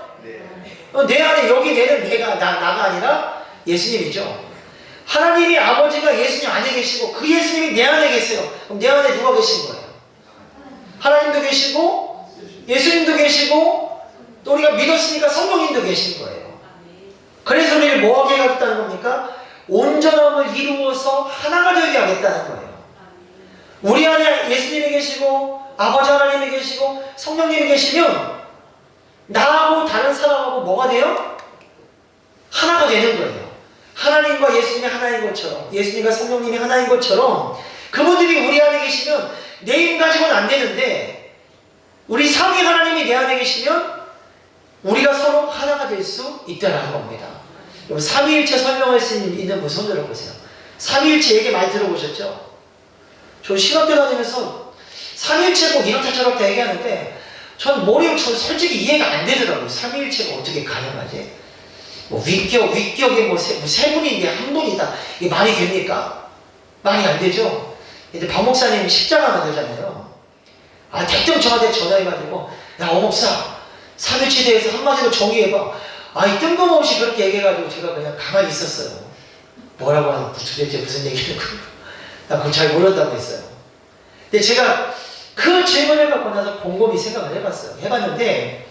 내 안에 여기 내는 내가 나가 아니라 예수님이죠. 하나님이 아버지가 예수님 안에 계시고 그 예수님이 내 안에 계세요. 그럼 내 안에 누가 계신 거예요? 하나님도 계시고 예수님도 계시고 또 우리가 믿었으니까 성령님도 계신 거예요. 그래서 우리를 뭐하게 하겠다는 겁니까? 온전함을 이루어서 하나가 되게 하겠다는 거예요. 우리 안에 예수님이 계시고 아버지 하나님이 계시고 성령님이 계시면 나하고 다른 사람하고 뭐가 돼요? 하나가 되는 거예요. 하나님과 예수님이 하나인 것처럼 예수님과 성령님이 하나인 것처럼 그분들이 우리 안에 계시면 내 힘 가지고는 안 되는데 우리 삼위 하나님이 내 안에 계시면 우리가 서로 하나가 될 수 있다는 겁니다. 삼위일체 설명할 수 있는 분 손 들어보세요. 삼위일체 얘기 많이 들어보셨죠? 저 신학교 다니면서 삼위일체 뭐 이렇다 저렇다 얘기하는데 전 솔직히 이해가 안 되더라고요. 삼위일체가 어떻게 가능하지? 뭐 위격이 뭐 세 분인데 한 분이다. 이게 말이 됩니까? 말이 안 되죠? 근데 박 목사님이 십자가 만들잖아요. 대뜸 저한테 전화해가지고 야, 목사 삼위일체에 대해서 한마디로 정의해봐. 이 뜬금없이 그렇게 얘기해가지고 제가 그냥 가만히 있었어요. 뭐라고 하는 도대체 무슨 얘기는 나 그거 잘 모른다고 했어요. 근데 제가 그 질문을 받고 나서 곰곰이 생각을 해봤는데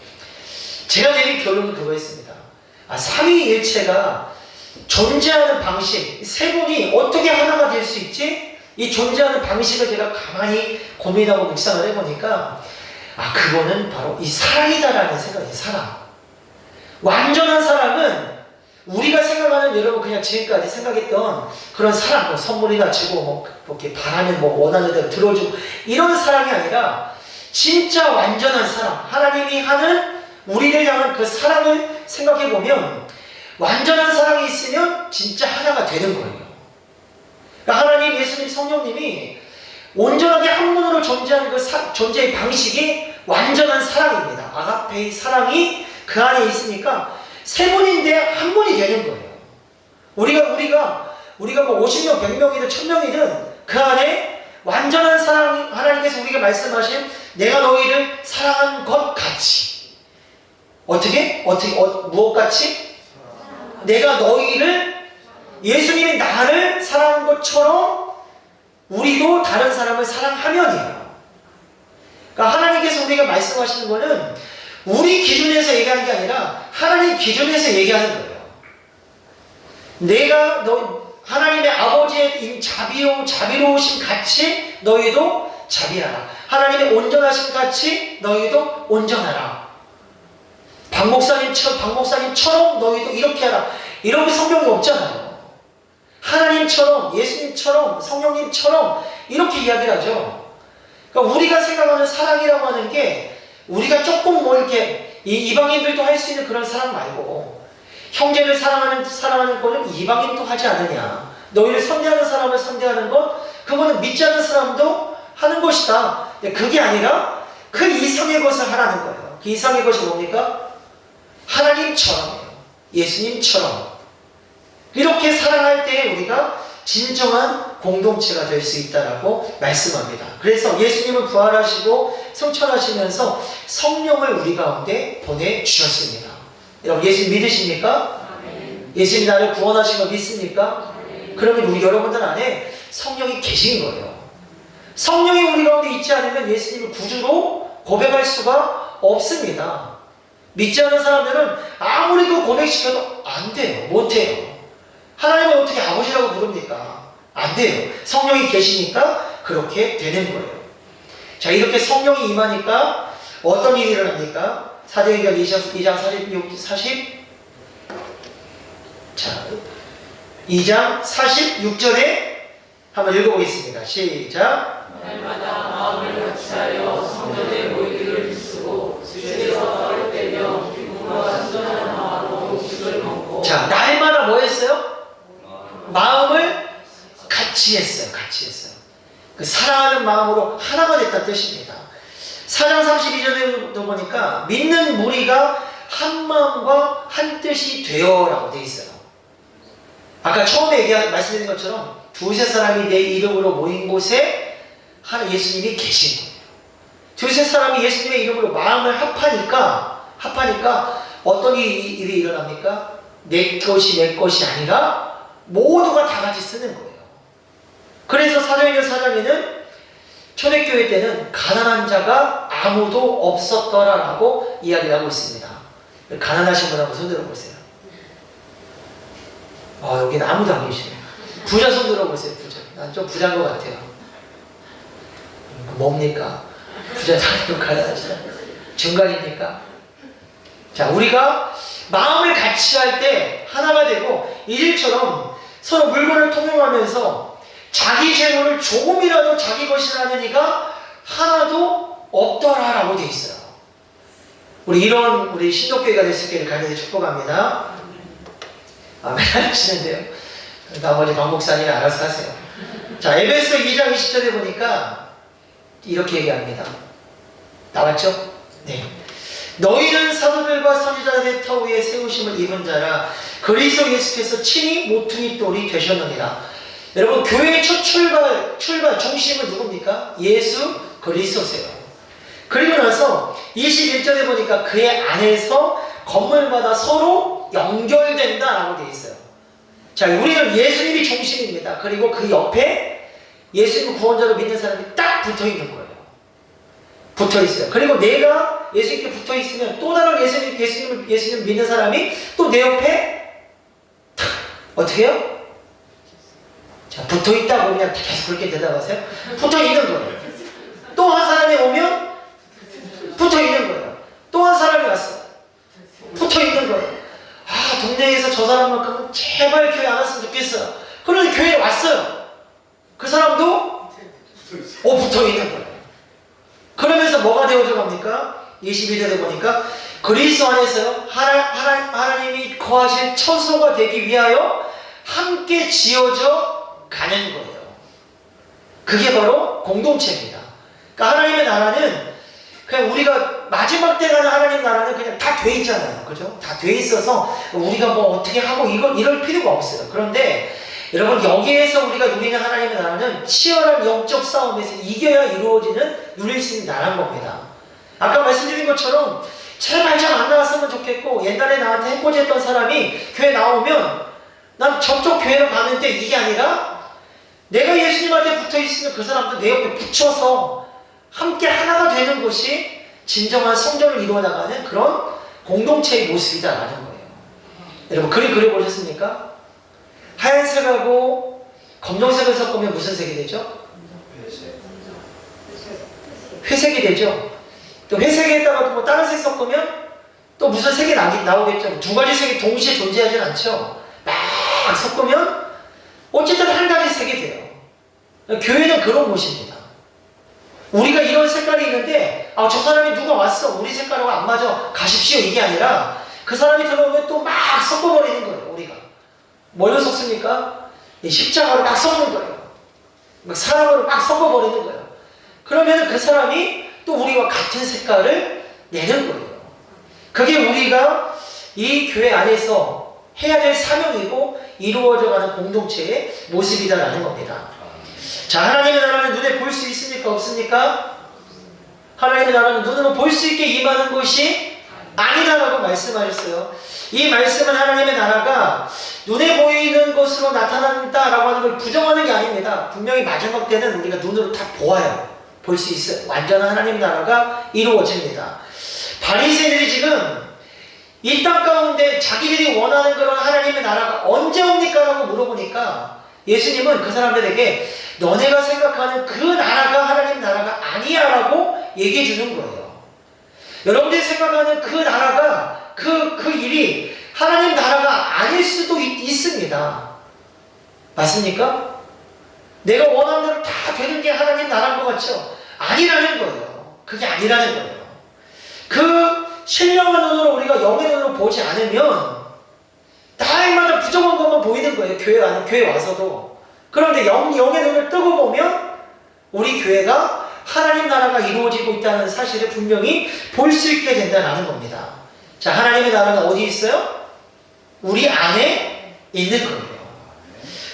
제가 내린 결론은 그거였습니다. 삼위일체가 존재하는 방식, 세 분이 어떻게 하나가 될 수 있지? 이 존재하는 방식을 제가 가만히 고민하고 묵상을 해보니까 그거는 바로 이 사랑이다라는 생각이에요. 사랑. 완전한 사랑은 우리가 생각하는 여러분 그냥 지금까지 생각했던 그런 사랑, 뭐 선물이나 주고 뭐 이렇게 바라면 뭐 원하는 대로 들어주고 이런 사랑이 아니라 진짜 완전한 사랑, 하나님이 하는 우리를 향한 그 사랑을 생각해 보면 완전한 사랑이 있으면 진짜 하나가 되는 거예요. 그러니까 하나님, 예수님, 성령님이 온전하게 한 분으로 존재하는 그 존재의 방식이 완전한 사랑입니다. 아가페의 사랑이 그 안에 있으니까 세 분인데 한 분이 되는 거예요. 우리가 뭐 50명, 100명이든 1000명이든 그 안에 완전한 사랑, 하나님께서 우리가 말씀하신 내가 너희를 사랑한 것 같이. 무엇 같이? 내가 너희를, 예수님이 나를 사랑한 것처럼 우리도 다른 사람을 사랑하면이에요. 그러니까 하나님께서 우리가 말씀하시는 거는 우리 기준에서 얘기하는 게 아니라 하나님 기준에서 얘기하는 거예요. 하나님의 아버지의 자비로우심 같이 너희도 자비하라. 하나님의 온전하심 같이 너희도 온전하라. 박 목사님처럼 너희도 이렇게 하라. 이런 성경이 없잖아요. 하나님처럼, 예수님처럼, 성령님처럼 이렇게 이야기를 하죠. 그러니까 우리가 생각하는 사랑이라고 하는 게 우리가 조금 뭐 이렇게 이방인들도 할 수 있는 그런 사랑 말고 형제를 사랑하는 거는 이방인도 하지 않느냐. 너희를 선대하는 사람을 선대하는 것, 그거는 믿지 않는 사람도 하는 것이다. 그게 아니라 그 이상의 것을 하라는 거예요. 그 이상의 것이 뭡니까? 하나님처럼이에요. 예수님처럼. 이렇게 사랑할 때 우리가 진정한 공동체가 될 수 있다라고 말씀합니다. 그래서 예수님은 부활하시고 승천하시면서 성령을 우리 가운데 보내주셨습니다. 여러분 예수 믿으십니까? 예수님이 나를 구원하신 거 믿습니까? 그러면 우리 여러분들 안에 성령이 계신 거예요. 성령이 우리 가운데 있지 않으면 예수님을 구주로 고백할 수가 없습니다. 믿지 않는 사람들은 아무리 그 고백시켜도 안 돼요. 못 해요. 하나님은 어떻게 아버지라고 부릅니까? 안 돼요. 성령이 계시니까 그렇게 되는 거예요. 자, 이렇게 성령이 임하니까 어떤 일이 일어납니까? 사도행전 2장 2장 46절에 한번 읽어보겠습니다. 시작. 날마다 마음을 같이하여 성전에 모이기를 힘쓰고 집에서 떡을 떼며 기쁨과 순전한 마음으로 음식을 먹고. 자, 날마다 뭐 했어요? 마음을 같이 했어요. 그 사랑하는 마음으로 하나가 됐다는 뜻입니다. 4장 32절에 보니까 믿는 무리가 한 마음과 한 뜻이 되어라고 되어 있어요. 아까 처음에 말씀드린 것처럼 두세 사람이 내 이름으로 모인 곳에 예수님이 계신 거예요. 두세 사람이 예수님의 이름으로 마음을 합하니까 어떤 일이 일어납니까? 내 것이 아니라 모두가 다 같이 쓰는 거예요. 그래서 사도행전 4장에는 초대교회 때는 가난한 자가 아무도 없었더라라고 이야기를 하고 있습니다. 가난하신 분 한번 손 들어보세요. 여기는 아무도 안 계시네요. 부자 손 들어보세요. 부자. 난 좀 부자인 것 같아요. 뭡니까? 부자도 아니고 가난하시다. 중간입니까? 자, 우리가 마음을 같이 할 때 하나가 되고 일처럼 서로 물건을 통용하면서 자기 재물을 조금이라도 자기 것이라는 이가 하나도 없더라라고 되어 있어요. 우리 신도교회가 될 수 있기를 간절히 축복합니다. 아멘 하시는데요. 나머지 박 목사님 알아서 하세요. 자, 에베소 2장 20절에 보니까 이렇게 얘기합니다. 나왔죠? 네. 너희는 사도들과 선지자들의 터 위에 세우심을 입은 자라 그리스도 예수께서 친히 모퉁이 돌이 되셨느니라. 여러분 교회의 첫 출발 중심은 누굽니까? 예수 그리스도세요. 그리고 나서 21절에 보니까 그의 안에서 건물마다 서로 연결된다라고 되어 있어요. 자, 우리는 예수님이 중심입니다. 그리고 그 옆에 예수님 구원자로 믿는 사람이 딱 붙어 있는 거예요. 붙어 있어요. 그리고 내가 예수님께 붙어 있으면 또 다른 예수님을 믿는 사람이 또 내 옆에 어떻게 해요? 자, 붙어 있다고 그냥 계속 그렇게 대답하세요? 붙어 있는 거예요. 또 한 사람이 오면 붙어 있는 거예요. 또 한 사람이 왔어요. 붙어 있는 거예요. 동네에서 저 사람만큼은 제발 교회 안 왔으면 좋겠어요. 그런데 교회에 왔어요. 그 사람도 붙어 있는 거예요. 그러면서 뭐가 되어져 갑니까? 22절에 보니까 그리스도 안에서요 하나님이 거하실 처소가 되기 위하여 함께 지어져 가는 거예요. 그게 바로 공동체입니다. 그러니까 하나님의 나라는 그냥 우리가 마지막 때 가는 하나님 나라는 그냥 다 돼 있잖아요. 그죠? 다 돼 있어서 우리가 뭐 어떻게 하고 이럴 필요가 없어요. 그런데 여러분, 여기에서 우리가 누리는 하나님의 나라는 치열한 영적 싸움에서 이겨야 이루어지는 누릴 수 있는 나라인 겁니다. 아까 말씀드린 것처럼 제발 잘 안 나왔으면 좋겠고, 옛날에 나한테 해코지했던 사람이 교회 나오면 난 저쪽 교회로 가는데, 이게 아니라 내가 예수님한테 붙어 있으면 그 사람도 내 옆에 붙여서 함께 하나가 되는 것이 진정한 성전을 이루어 나가는 그런 공동체의 모습이다라는 거예요. 여러분, 그림 그려보셨습니까? 하얀색하고 검정색을 섞으면 무슨 색이 되죠? 회색이 되죠. 또 회색에다가 뭐 다른 색 섞으면 또 무슨 색이 나오겠죠. 두 가지 색이 동시에 존재하진 않죠. 막 섞으면 어쨌든 한 가지 색이 돼요. 교회는 그런 곳입니다. 우리가 이런 색깔이 있는데, 저 사람이 누가 왔어, 우리 색깔하고 안 맞아, 가십시오, 이게 아니라 그 사람이 들어오면 또 막 섞어버리는 거예요. 우리가 뭘로 섞습니까? 십자가로 막 섞는 거예요. 막 사랑으로 막 섞어버리는 거예요. 그러면 그 사람이 또 우리와 같은 색깔을 내는 거예요. 그게 우리가 이 교회 안에서 해야 될 사명이고 이루어져가는 공동체의 모습이다라는 겁니다. 자, 하나님의 나라는 눈에 볼 수 있습니까? 없습니까? 하나님의 나라는 눈으로 볼 수 있게 임하는 것이 아니다라고 말씀하셨어요. 이 말씀은 하나님의 나라가 눈에 보이는 것으로 나타난다라고 하는 걸 부정하는 게 아닙니다. 분명히 마지막 때는 우리가 눈으로 다 보아요. 볼 수 있어요. 완전한 하나님의 나라가 이루어집니다. 바리새인들이 지금 이 땅 가운데 자기들이 원하는 그런 하나님의 나라가 언제 옵니까? 라고 물어보니까 예수님은 그 사람들에게 너네가 생각하는 그 나라가 하나님 나라가 아니야 라고 얘기해 주는 거예요. 여러분들이 생각하는 그 나라가 그 일이 하나님 나라가 아닐 수도 있습니다. 맞습니까? 내가 원하는 대로 다 되는 게 하나님 나라인 것 같죠? 아니라는 거예요. 그게 아니라는 거예요. 그 신령한 눈으로 우리가 영의 눈으로 보지 않으면 날마다 부정한 것만 보이는 거예요. 교회 와서도. 그런데 영의 눈을 뜨고 보면 우리 교회가 하나님 나라가 이루어지고 있다는 사실을 분명히 볼 수 있게 된다는 겁니다. 자, 하나님의 나라가 어디 있어요? 우리 안에 있는 거예요.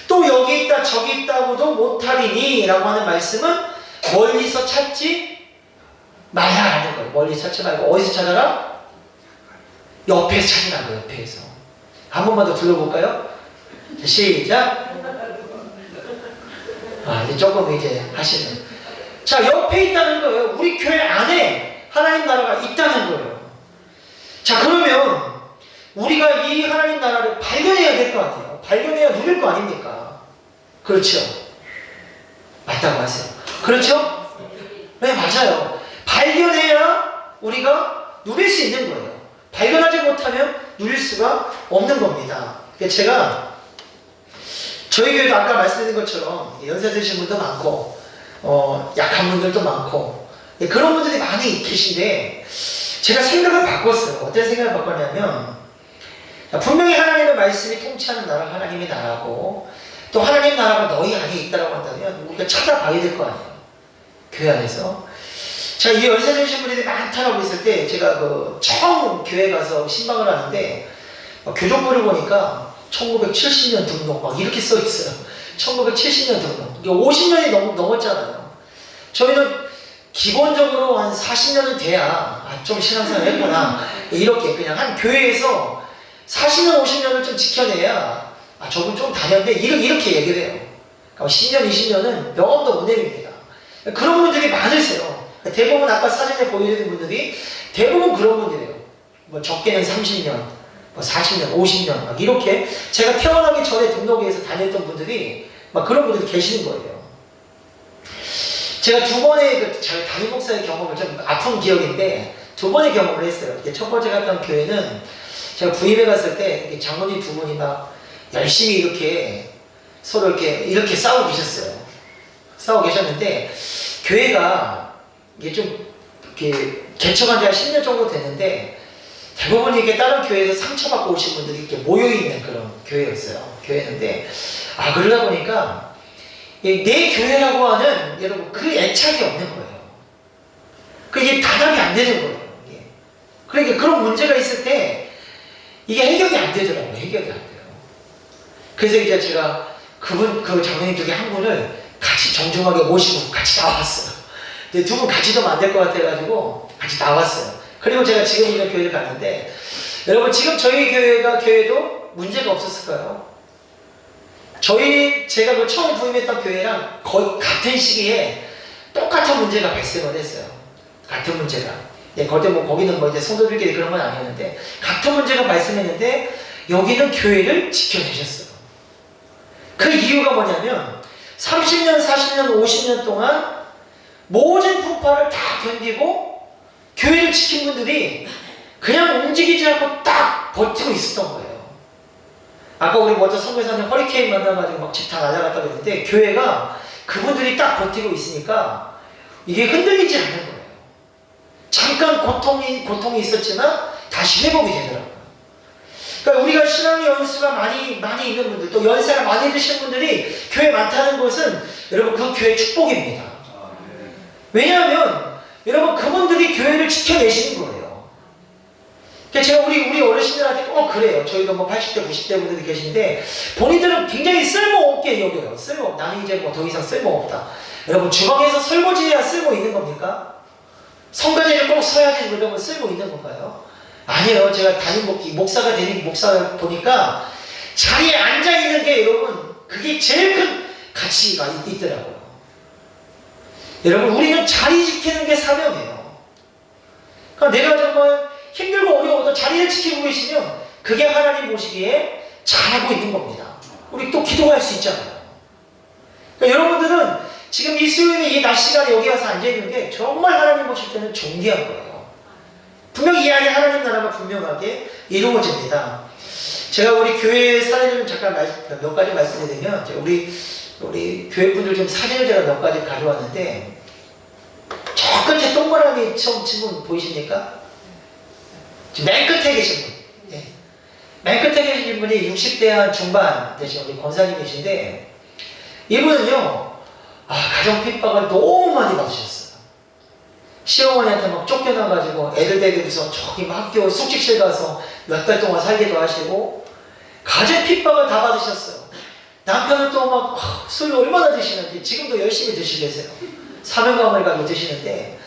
또 여기 있다 저기 있다고도 못하리니 라고 하는 말씀은 멀리서 찾지 말라라는 거예요. 멀리 찾지 말고 어디서 찾아라? 옆에서 찾으라고. 옆에서. 한 번만 더 들어볼까요? 시작. 이제 조금 이제 하시는. 자, 옆에 있다는 거예요. 우리 교회 안에 하나님 나라가 있다는 거예요. 자, 그러면 우리가 이 하나님 나라를 발견해야 될 것 같아요. 발견해야 누릴 거 아닙니까? 그렇죠? 맞다고 하세요. 그렇죠? 네, 맞아요. 발견해야 우리가 누릴 수 있는 거예요. 발견하지 못하면 누릴 수가 없는 겁니다. 제가 저희 교회도 아까 말씀드린 것처럼 연세 드신 분도 많고 약한 분들도 많고 그런 분들이 많이 계신데 제가 생각을 바꿨어요. 어떤 생각을 바꿨냐면 분명히 하나님의 말씀이 통치하는 나라가 하나님의 나라고 또 하나님 나라가 너희 안에 있다고 한다면 우리가 찾아봐야 될 거 아니에요. 교회 안에서. 제가 이 연세 드신 분들이 많다라고 했을 때 제가 처음 교회 가서 신방을 하는데 교정부를 보니까 1970년 등록 막 이렇게 써 있어요. 1970년 등록. 50년이 넘었잖아요. 저희는 기본적으로 한 40년은 돼야 좀 신앙생활 했구나. 이렇게 그냥 한 교회에서 40년, 50년을 좀 지켜내야 저분 좀 다녔는데 이렇게 얘기를 해요. 그러니까 10년, 20년은 명함도 못 내립니다. 그런 분들이 많으세요. 대부분 아까 사진에 보여드린 분들이 대부분 그런 분들이에요. 뭐 적게는 30년, 뭐 40년, 50년 막 이렇게 제가 태어나기 전에 등록회에서 다녔던 분들이 막 그런 분들이 계시는 거예요. 제가 두 번의 저희 담임 목사의 경험을 좀 아픈 기억인데 두 번의 경험을 했어요. 첫 번째 갔던 교회는 제가 부임해 갔을 때 장로님 두 분이 막 열심히 이렇게 서로 이렇게 싸우고 계셨어요. 싸우고 계셨는데 교회가 이게 좀 이렇게 개척한 지 한 10년 정도 됐는데 대부분 이렇게 다른 교회에서 상처받고 오신 분들이 이렇게 모여있는 그런 교회였어요. 교회였는데 그러다 보니까 내 교회라고 하는 여러분 그 애착이 없는 거예요. 그게 단합이 안 되는 거예요. 이게. 그러니까 그런 문제가 있을 때 이게 해결이 안 되더라고요. 해결이 안 돼요. 그래서 이제 제가 그 장로님 중에 한 분을 같이 정중하게 모시고 같이 나왔어요. 근데 두 분 같이 좀 안 될 것 같아가지고 같이 나왔어요. 그리고 제가 지금 있는 교회를 갔는데 여러분 지금 저희 교회도 문제가 없었을까요? 제가 그 처음 부임했던 교회랑 거의 같은 시기에 똑같은 문제가 발생을 했어요. 같은 문제가. 예, 거기는 뭐 이제 성도들끼리 그런 건 아니었는데 같은 문제가 발생했는데 여기는 교회를 지켜내셨어요. 그 이유가 뭐냐면 30년, 40년, 50년 동안 모든 풍파를 다 견디고 교회를 지킨 분들이 그냥 움직이지 않고 딱 버티고 있었던 거예요. 아까 우리 먼저 선교사님 허리케인 만나가지고 막 집 다 날아갔다고 했는데 교회가 그분들이 딱 버티고 있으니까 이게 흔들리지 않는 거예요. 잠깐 고통이 있었지만 다시 회복이 되더라고요. 그러니까 우리가 신앙의 연수가 많이 있는 분들, 또 연세가 많이 드신 분들이 교회 많다는 것은 여러분 그 교회의 축복입니다. 왜냐하면 여러분 그분들이 교회를 지켜내시는 거예요. 그러니까 제가 우리 어르신들한테 꼭 그래요. 저희도 뭐 80대, 90대 분들이 계신데 본인들은 굉장히 쓸모없게 여겨요. 나는 이제 뭐 더 이상 쓸모없다. 여러분 주방에서 설거지해야 쓸모 있는 겁니까? 성가대를 꼭 서야 되는 거면 쓸모 있는 건가요? 아니에요. 제가 목사가 보니까 자리에 앉아있는 게 여러분 그게 제일 큰 가치가 있더라고요. 여러분 우리는 자리 지키는 게 사명이에요. 그러니까 내가 정말 힘들고 어려워도 자리를 지키고 계시면 그게 하나님 보시기에 잘하고 있는 겁니다. 우리 또 기도할 수 있잖아요. 그러니까 여러분들은 지금 이 수요일에 이 낮 시간에 여기 와서 앉아있는 게 정말 하나님 보실 때는 존귀한 거예요. 분명히 이 안에 하나님 나라가 분명하게 이루어집니다. 제가 우리 교회 사례를 잠깐 몇 가지 말씀드리면 우리 교회 분들 좀 사진을 제가 몇 가지 가져왔는데 저 끝에 동그라미 처음 친 분 보이십니까? 지금 맨 끝에 계신 분. 네. 맨 끝에 계신 분이 60대 한 중반 되신 우리 권사님이신데 이분은요 가정 핍박을 너무 많이 받으셨어요. 시어머니한테 막 쫓겨나가지고 애들 데리고서 저기 막 학교 숙직실 가서 몇 달 동안 살기도 하시고 가정 핍박을 다 받으셨어요. 남편은 또 막 술 얼마나 드시는지 지금도 열심히 드시고 계세요. 사명감을 가지고 드시는데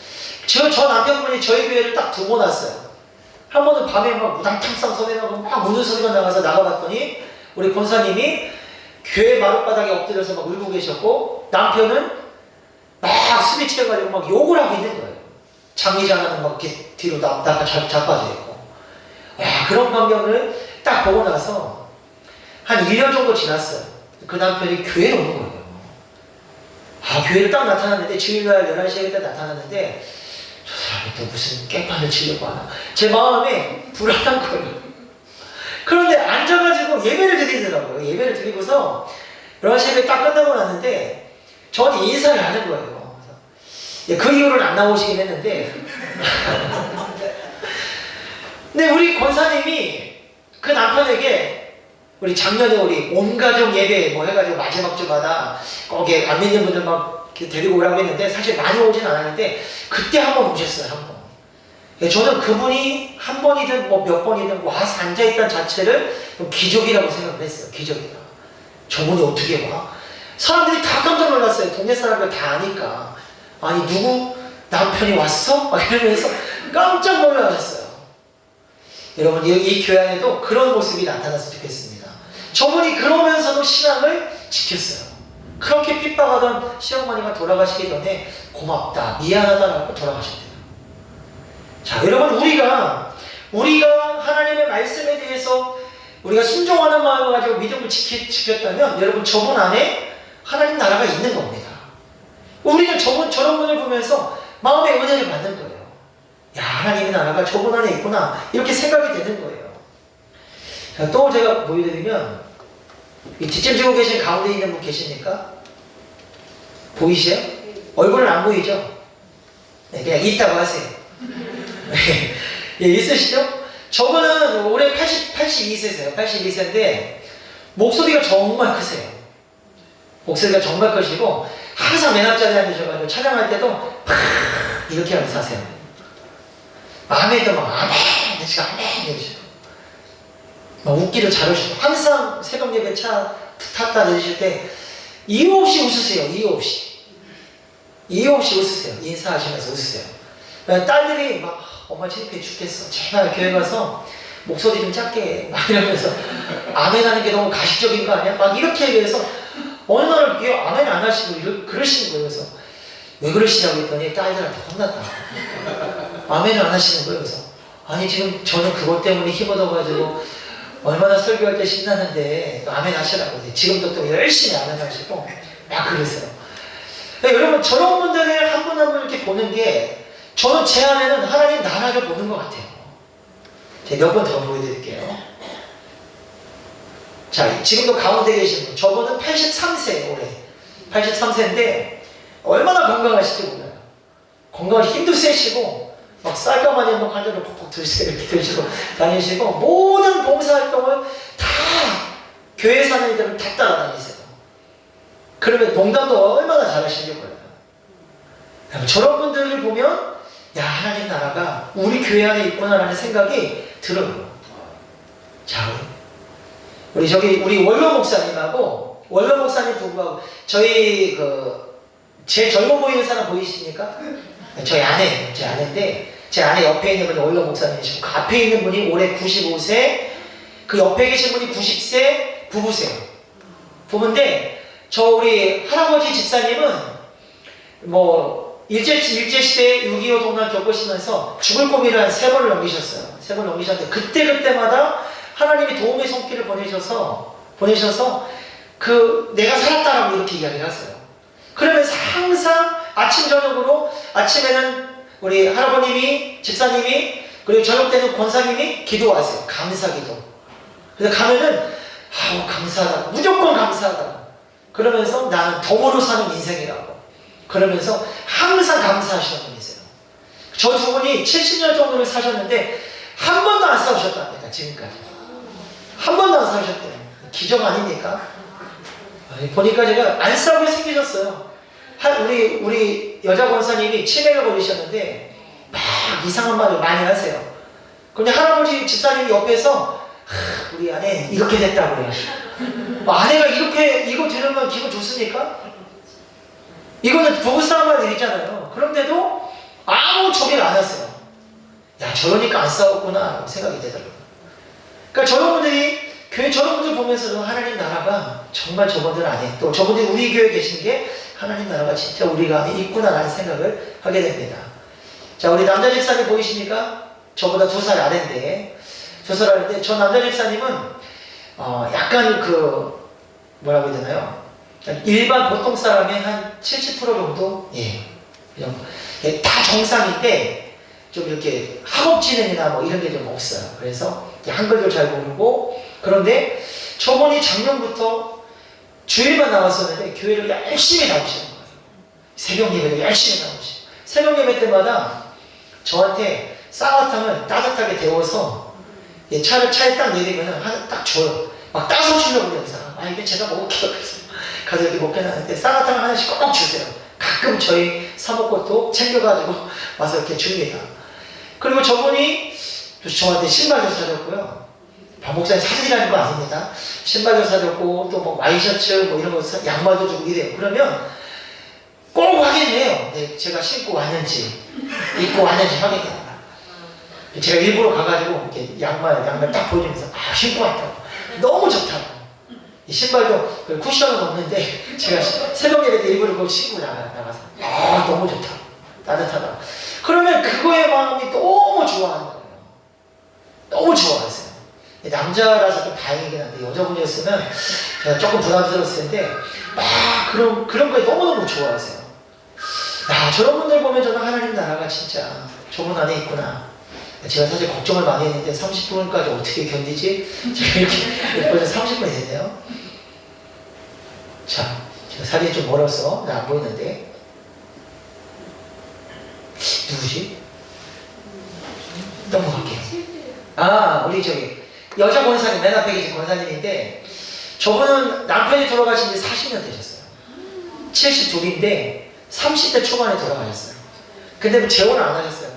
저 남편분이 저희 교회를 딱 두고 났어요. 한 번은 밤에 막 무당탕상 소리나고 막 우는 소리가 나가서 나가봤더니 우리 권사님이 교회 마룻바닥에 엎드려서 막 울고 계셨고 남편은 막 숨이 채가지고 막 욕을 하고 있는 거예요. 장의자는 막 이렇게 뒤로 자빠져 있고. 야, 그런 광경을 딱 보고 나서 한 1년 정도 지났어요. 그 남편이 교회에 오는 거예요. 교회를 딱 나타났는데 주일날 11시에 딱 나타났는데 저 사람이 또 무슨 깽판을 치려고 하나. 제 마음에 불안한 거예요. 그런데 앉아가지고 예배를 드리더라고요. 예배를 드리고서 11시에 딱 끝나고 났는데 저한테 인사를 하는 거예요. 그 이후로는 안 나오시긴 했는데 근데 우리 권사님이 그 남편에게 우리 작년에 우리 온 가족 예배 뭐 해가지고 마지막 주마다 거기에 안 믿는 분들 막 데리고 오라고 했는데 사실 많이 오진 않았는데 그때 한 번 오셨어요. 한 번. 저는 그분이 한 번이든 뭐 몇 번이든 와서 앉아있다는 자체를 기적이라고 생각을 했어요. 기적이다. 저분이 어떻게 와? 사람들이 다 깜짝 놀랐어요. 동네 사람들 다 아니까. 아니 누구 남편이 왔어? 막 이러면서 깜짝 놀라셨어요. 여러분 이 교회 안에도 그런 모습이 나타났으면 좋겠습니다. 저분이 그러면서도 신앙을 지켰어요. 그렇게 핍박하던 시어머니가 돌아가시기 전에 고맙다, 미안하다라고 돌아가셨대요. 자, 여러분 우리가 하나님의 말씀에 대해서 우리가 순종하는 마음을 가지고 믿음을 지켰다면 여러분 저분 안에 하나님 나라가 있는 겁니다. 우리는 저런 분을 보면서 마음의 은혜를 받는 거예요. 야, 하나님의 나라가 저분 안에 있구나 이렇게 생각이 되는 거예요. 자, 또 제가 보여드리면 이 뒷짐 지고 계신 가운데 있는 분 계십니까? 보이세요? 얼굴은 안 보이죠? 네, 그냥 있다고 하세요. 예, 있으시죠? 저분은 올해 82세세요. 82세인데 목소리가 정말 크세요. 목소리가 정말 크시고 항상 맨 앞자리에 앉으셔가지고 찬양할 때도 팍 이렇게 하면서 하세요. 아멘도 막 아멘 내시가 아멘 이러시고 막 웃기도 잘하시고 항상 새벽 예배 차 탔다 내리실 때 이유 없이 웃으세요. 이유 없이 웃으세요. 인사하시면서 웃으세요. 딸들이 막 엄마 창피해 죽겠어. 제발 교회 가서 목소리 좀 작게 해. 막 이러면서 아멘 하는 게 너무 가식적인 거 아니야? 막 이렇게 얘기해서 어느 날 아멘 안 하시고 그러시는 거예요. 그래서 왜 그러시냐고 했더니 딸들한테 혼났다. 아멘을 안 하시는 거예요. 그래서 아니 지금 저는 그것 때문에 힘 얻어가지고 얼마나 설교할 때 신나는데 아멘 하시라고. 지금도 또 열심히 아멘 하시고 막 그러세요. 여러분 저런 분들을 한 분 한 분 이렇게 보는 게 저는 제 안에는 하나님 나라를 보는 것 같아요. 제가 몇 번 더 보여드릴게요. 자, 지금도 가운데 계신 분, 저분은 83세예요, 올해. 83세인데 얼마나 건강하실지 몰라요. 건강하시 힘도 세시고 막 쌀가마니 뭐 한잔을 퍽퍽 드시고 이렇게 드시고 다니시고 모든 봉사활동을 다 교회 사는 이들은 다 따라다니세요. 그러면 농담도 얼마나 잘하시는지 몰라요. 저런 분들을 보면 야 하나님 나라가 우리 교회 안에 있구나라는 생각이 들어요. 자, 우리 원로 목사님하고 원로 목사님 부부하고 저희 제일 젊어 보이는 사람 보이십니까? 저희 아내예요. 제 아내인데 제 아내 옆에 있는 분이 원로 목사님이시고 그 앞에 있는 분이 올해 95세, 그 옆에 계신 분이 90세 부부세요. 부부인데 저 우리 할아버지 집사님은 뭐 일제시대 6.25 동란 겪으시면서 죽을 고비를 한 3번을 넘기셨어요. 3번 넘기셨는데 그때마다 하나님이 도움의 손길을 보내셔서 내가 살았다라고 이렇게 이야기를 하세요. 그러면서 항상 아침 저녁으로 아침에는 우리 할아버님이 집사님이 그리고 저녁 때는 권사님이 기도하세요. 감사기도. 그래서 가면은 아우 감사하다. 무조건 감사하다. 그러면서 나는 덤으로 사는 인생이라고. 그러면서 항상 감사하시는 분이세요. 저 두 분이 70년 정도를 사셨는데 한 번도 안 싸우셨답니다. 지금까지. 한 번도 안 싸우셨대요. 기적 아닙니까? 보니까 제가 안 싸우게 생기셨어요. 우리 여자 권사님이 치매가 걸리셨는데 막 이상한 말을 많이 하세요. 근데 할아버지 집사님이 옆에서 우리 아내 이렇게 됐다고 해요. 아내가 이거 들으면 기분 좋습니까? 이거는 부부싸움 할 일이잖아요. 그런데도 아무 소리를 안 했어요. 야 저러니까 안 싸웠구나 생각이 되더라고요. 그러니까 저런 분들이 교회 저런 분들 보면서도 하나님 나라가 정말 저분들 안에 또 저분들이 우리 교회에 계신 게 하나님 나라가 진짜 우리가 안에 있구나라는 생각을 하게 됩니다. 자 우리 남자 집사님 보이십니까? 저보다 2살 아래인데 2살 아래인데 저 남자 집사님은 약간 뭐라고 해야 되나요? 일반 보통 사람의 한 70% 정도 다 정상인데 좀 이렇게 학업 진행이나 뭐 이런 게 좀 없어요. 그래서 한글도 잘 모르고 그런데 저번이 작년부터 주일만 나왔었는데 교회를 열심히 나오시는 거예요. 새벽 예배를 열심히 나오시고 새벽 예배 때마다 저한테 쌍화탕을 따뜻하게 데워서 차에 딱 내리면 딱 줘요. 막 따서 주려고 그래요. 이게 제가 먹을게요. 그래서 가서 이렇게 먹게 하는데 쌍화탕을 하나씩 꼭 주세요. 가끔 저희 사먹고 챙겨가지고 와서 이렇게 줍니다. 그리고 저분이 저한테 신발도 사줬고요. 박목사님 사진이라는 거 아닙니다. 신발도 사줬고 또 뭐 와이셔츠 뭐 이런 거 양말도 주고 이래요. 그러면 꼭 확인해요. 제가 신고 왔는지 입고 왔는지 확인해요. 제가 일부러 가가지고 이렇게 양말 딱 보여주면서 신고 왔다고. 너무 좋다고. 이 신발도 쿠션은 없는데 제가 새벽 예배 때 일부러 그걸 신고 나가서 너무 좋다. 따뜻하다. 그러면 그거에 마음이 너무 좋아하는 거예요. 너무 좋아하세요. 남자라서 좀 다행이긴 한데 여자분이었으면 제가 조금 부담스러웠을 텐데 그런 거에 너무너무 좋아하세요. 저런 분들 보면 저는 하나님 나라가 진짜 저분 안에 있구나. 제가 사실 걱정을 많이 했는데 30분까지 어떻게 견디지? 제가 이렇게 벌써 30분이 됐네요. 자, 제가 사진이 좀 멀어서 안 보이는데 누구지? 넘어갈게요. 우리 여자 권사님 맨 앞에 계신 권사님인데 저분은 남편이 돌아가신 지 40년 되셨어요. 72인데 30대 초반에 돌아가셨어요. 근데 뭐 재혼을 안 하셨어요.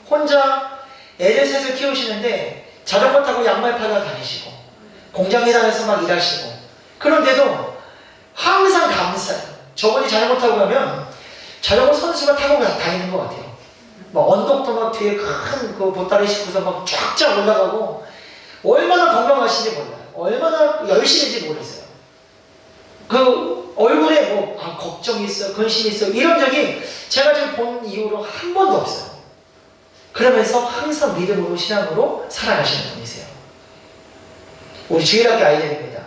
혼자 애들 셋을 키우시는데 자전거 타고 양말 팔러 다니시고 공장에 다녀서 막 일하시고 그런데도 항상 감사해요. 저번에 자전거 타고 가면 자전거 선수가 타고 다니는 것 같아요. 막 언덕도 막 뒤에 큰 그 보따리 싣고서 막 쫙쫙 올라가고 얼마나 건강하신지 몰라요. 얼마나 열심인지 모르겠어요. 그 얼굴에 뭐 걱정이 있어, 근심이 있어 이런 적이 제가 지금 본 이후로 한 번도 없어요. 그러면서 항상 믿음으로 신앙으로 살아가시는 분이세요. 우리 주일학교 아이들입니다.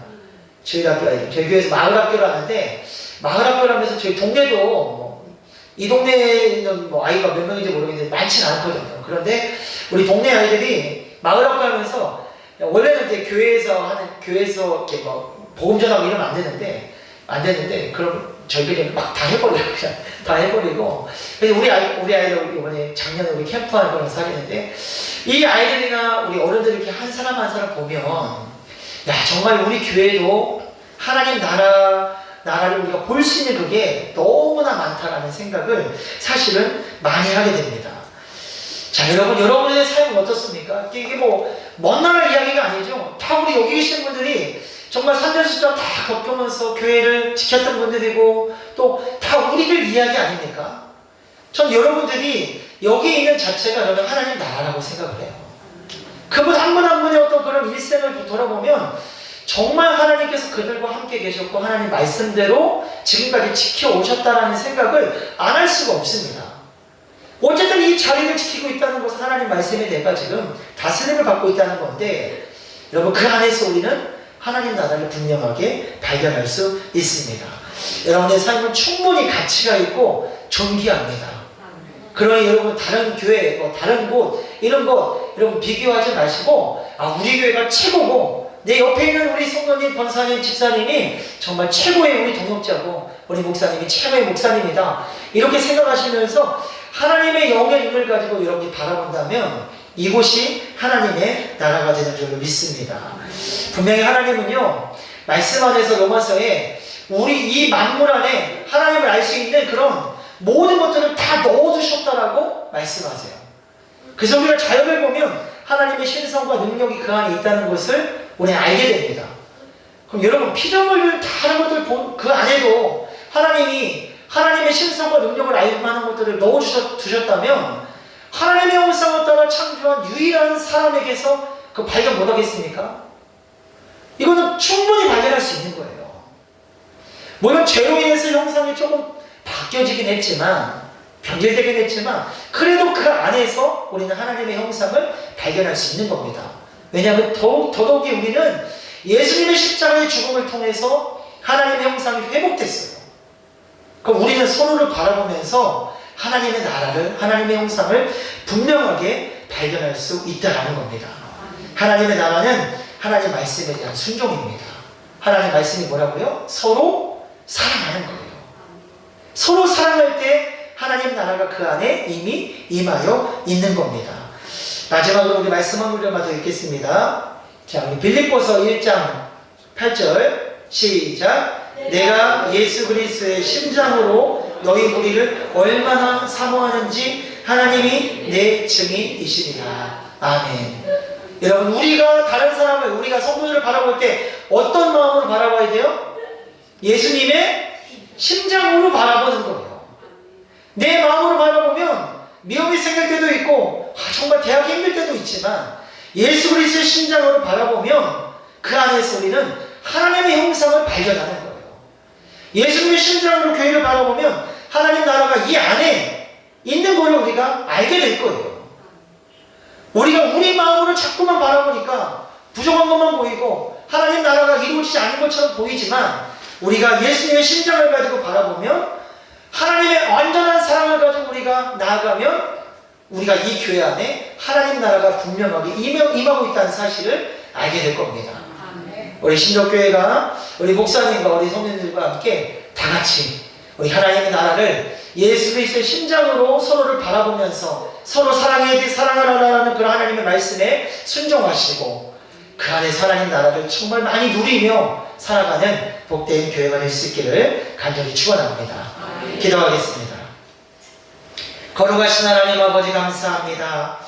주일학교 아이들. 저희 교회에서 마을학교를 하는데 마을학교라면서 저희 동네도 이 동네는 뭐 아이가 몇 명인지 모르겠는데 많지는 않거든요. 그런데 우리 동네 아이들이 마을학교 하면서 원래는 이제 교회에서 이렇게 뭐 복음 전하고 이러면 안 되는데 그럼 저희들이 막 다 해버려요. 그냥 다 해버리고. 그래서 우리 아이들 이번에 작년에 우리 캠프하는 거라서 하겠는데 이 아이들이나 우리 어른들 이렇게 한 사람 한 사람 보면 야 정말 우리 교회도 하나님 나라를 우리가 볼 수 있는 그게 너무나 많다라는 생각을 사실은 많이 하게 됩니다. 자, 여러분의 삶은 어떻습니까? 이게 뭐, 먼 나라 이야기가 아니죠. 다 우리 여기 계신 분들이 정말 산전수전 다 겪으면서 교회를 지켰던 분들이고, 또 다 우리들 이야기 아닙니까? 전 여러분들이 여기 있는 자체가 저는 하나님 나라라고 생각을 해요. 그분 한 분 한 분의 어떤 그런 일생을 돌아보면, 정말 하나님께서 그들과 함께 계셨고 하나님 말씀대로 지금까지 지켜오셨다는 생각을 안 할 수가 없습니다. 어쨌든 이 자리를 지키고 있다는 것은 하나님 말씀에 내가 지금 다스림을 받고 있다는 건데 여러분 그 안에서 우리는 하나님 나라를 분명하게 발견할 수 있습니다. 여러분의 삶은 충분히 가치가 있고 존귀합니다. 그러니 여러분 다른 교회, 다른 곳 이런 것 여러분 비교하지 마시고 우리 교회가 최고고 내 옆에 있는 우리 성도님, 권사님, 집사님이 정말 최고의 우리 동역자고 우리 목사님이 최고의 목사님이다. 이렇게 생각하시면서 하나님의 영의 눈을 가지고 여러분이 바라본다면 이곳이 하나님의 나라가 되는 줄로 믿습니다. 분명히 하나님은요. 말씀 안에서 로마서에 우리 이 만물 안에 하나님을 알 수 있는 그런 모든 것들을 다 넣어두셨다라고 말씀하세요. 그래서 우리가 자연을 보면 하나님의 신성과 능력이 그 안에 있다는 것을 우리는 알게 됩니다. 그럼 여러분 피조물들 다른 것들 그 안에도 하나님의 신성과 능력을 알 만한 것들을 넣어두셨다면 하나님의 형상을 따라 창조한 유일한 사람에게서 그 발견 못하겠습니까? 이거는 충분히 발견할 수 있는 거예요. 물론 죄로 인해서 형상이 조금 바뀌어지긴 했지만 변질되긴 했지만 그래도 그 안에서 우리는 하나님의 형상을 발견할 수 있는 겁니다. 왜냐하면 더더욱이 우리는 예수님의 십자가의 죽음을 통해서 하나님의 형상이 회복됐어요. 그럼 우리는 서로를 바라보면서 하나님의 나라를, 하나님의 형상을 분명하게 발견할 수 있다는 겁니다. 하나님의 나라는 하나님 말씀에 대한 순종입니다. 하나님 말씀이 뭐라고요? 서로 사랑하는 거예요. 서로 사랑할 때 하나님 나라가 그 안에 이미 임하여 있는 겁니다. 마지막으로 우리 말씀 한 구절만 더 읽겠습니다. 자, 우리 빌립보서 1장 8절 시작. 내가 예수 그리스도의 심장으로 너희 무리를 얼마나 사모하는지 하나님이 내 증인이시니라. 아멘. 여러분 우리가 다른 사람을 우리가 성도들을 바라볼 때 어떤 마음으로 바라봐야 돼요? 예수님의 심장으로 바라보는 거예요. 내 마음으로 바라보면 미움이 생길 때도 있고 정말 대하기 힘들 때도 있지만 예수 그리스도의 심장으로 바라보면 그 안에서 우리는 하나님의 형상을 발견하는 거예요. 예수님의 심장으로 교회를 바라보면 하나님 나라가 이 안에 있는 것을 우리가 알게 될 거예요. 우리가 우리 마음으로 자꾸만 바라보니까 부족한 것만 보이고 하나님 나라가 이루어지지 않은 것처럼 보이지만 우리가 예수님의 심장을 가지고 바라보면 하나님의 완전한 사랑을 가지고 우리가 나아가면 우리가 이 교회 안에 하나님 나라가 분명하게 임하고 있다는 사실을 알게 될 겁니다. 우리 신적교회가 우리 목사님과 우리 성도님들과 함께 다 같이 우리 하나님의 나라를 예수 그리스도의 심장으로 서로를 바라보면서 서로 사랑하라는 그런 하나님의 말씀에 순종하시고 그 안에서 하나님 나라를 정말 많이 누리며 살아가는 복된 교회가 될 수 있기를 간절히 축원합니다. 기도하겠습니다. 거룩하신 하나님 아버지 감사합니다.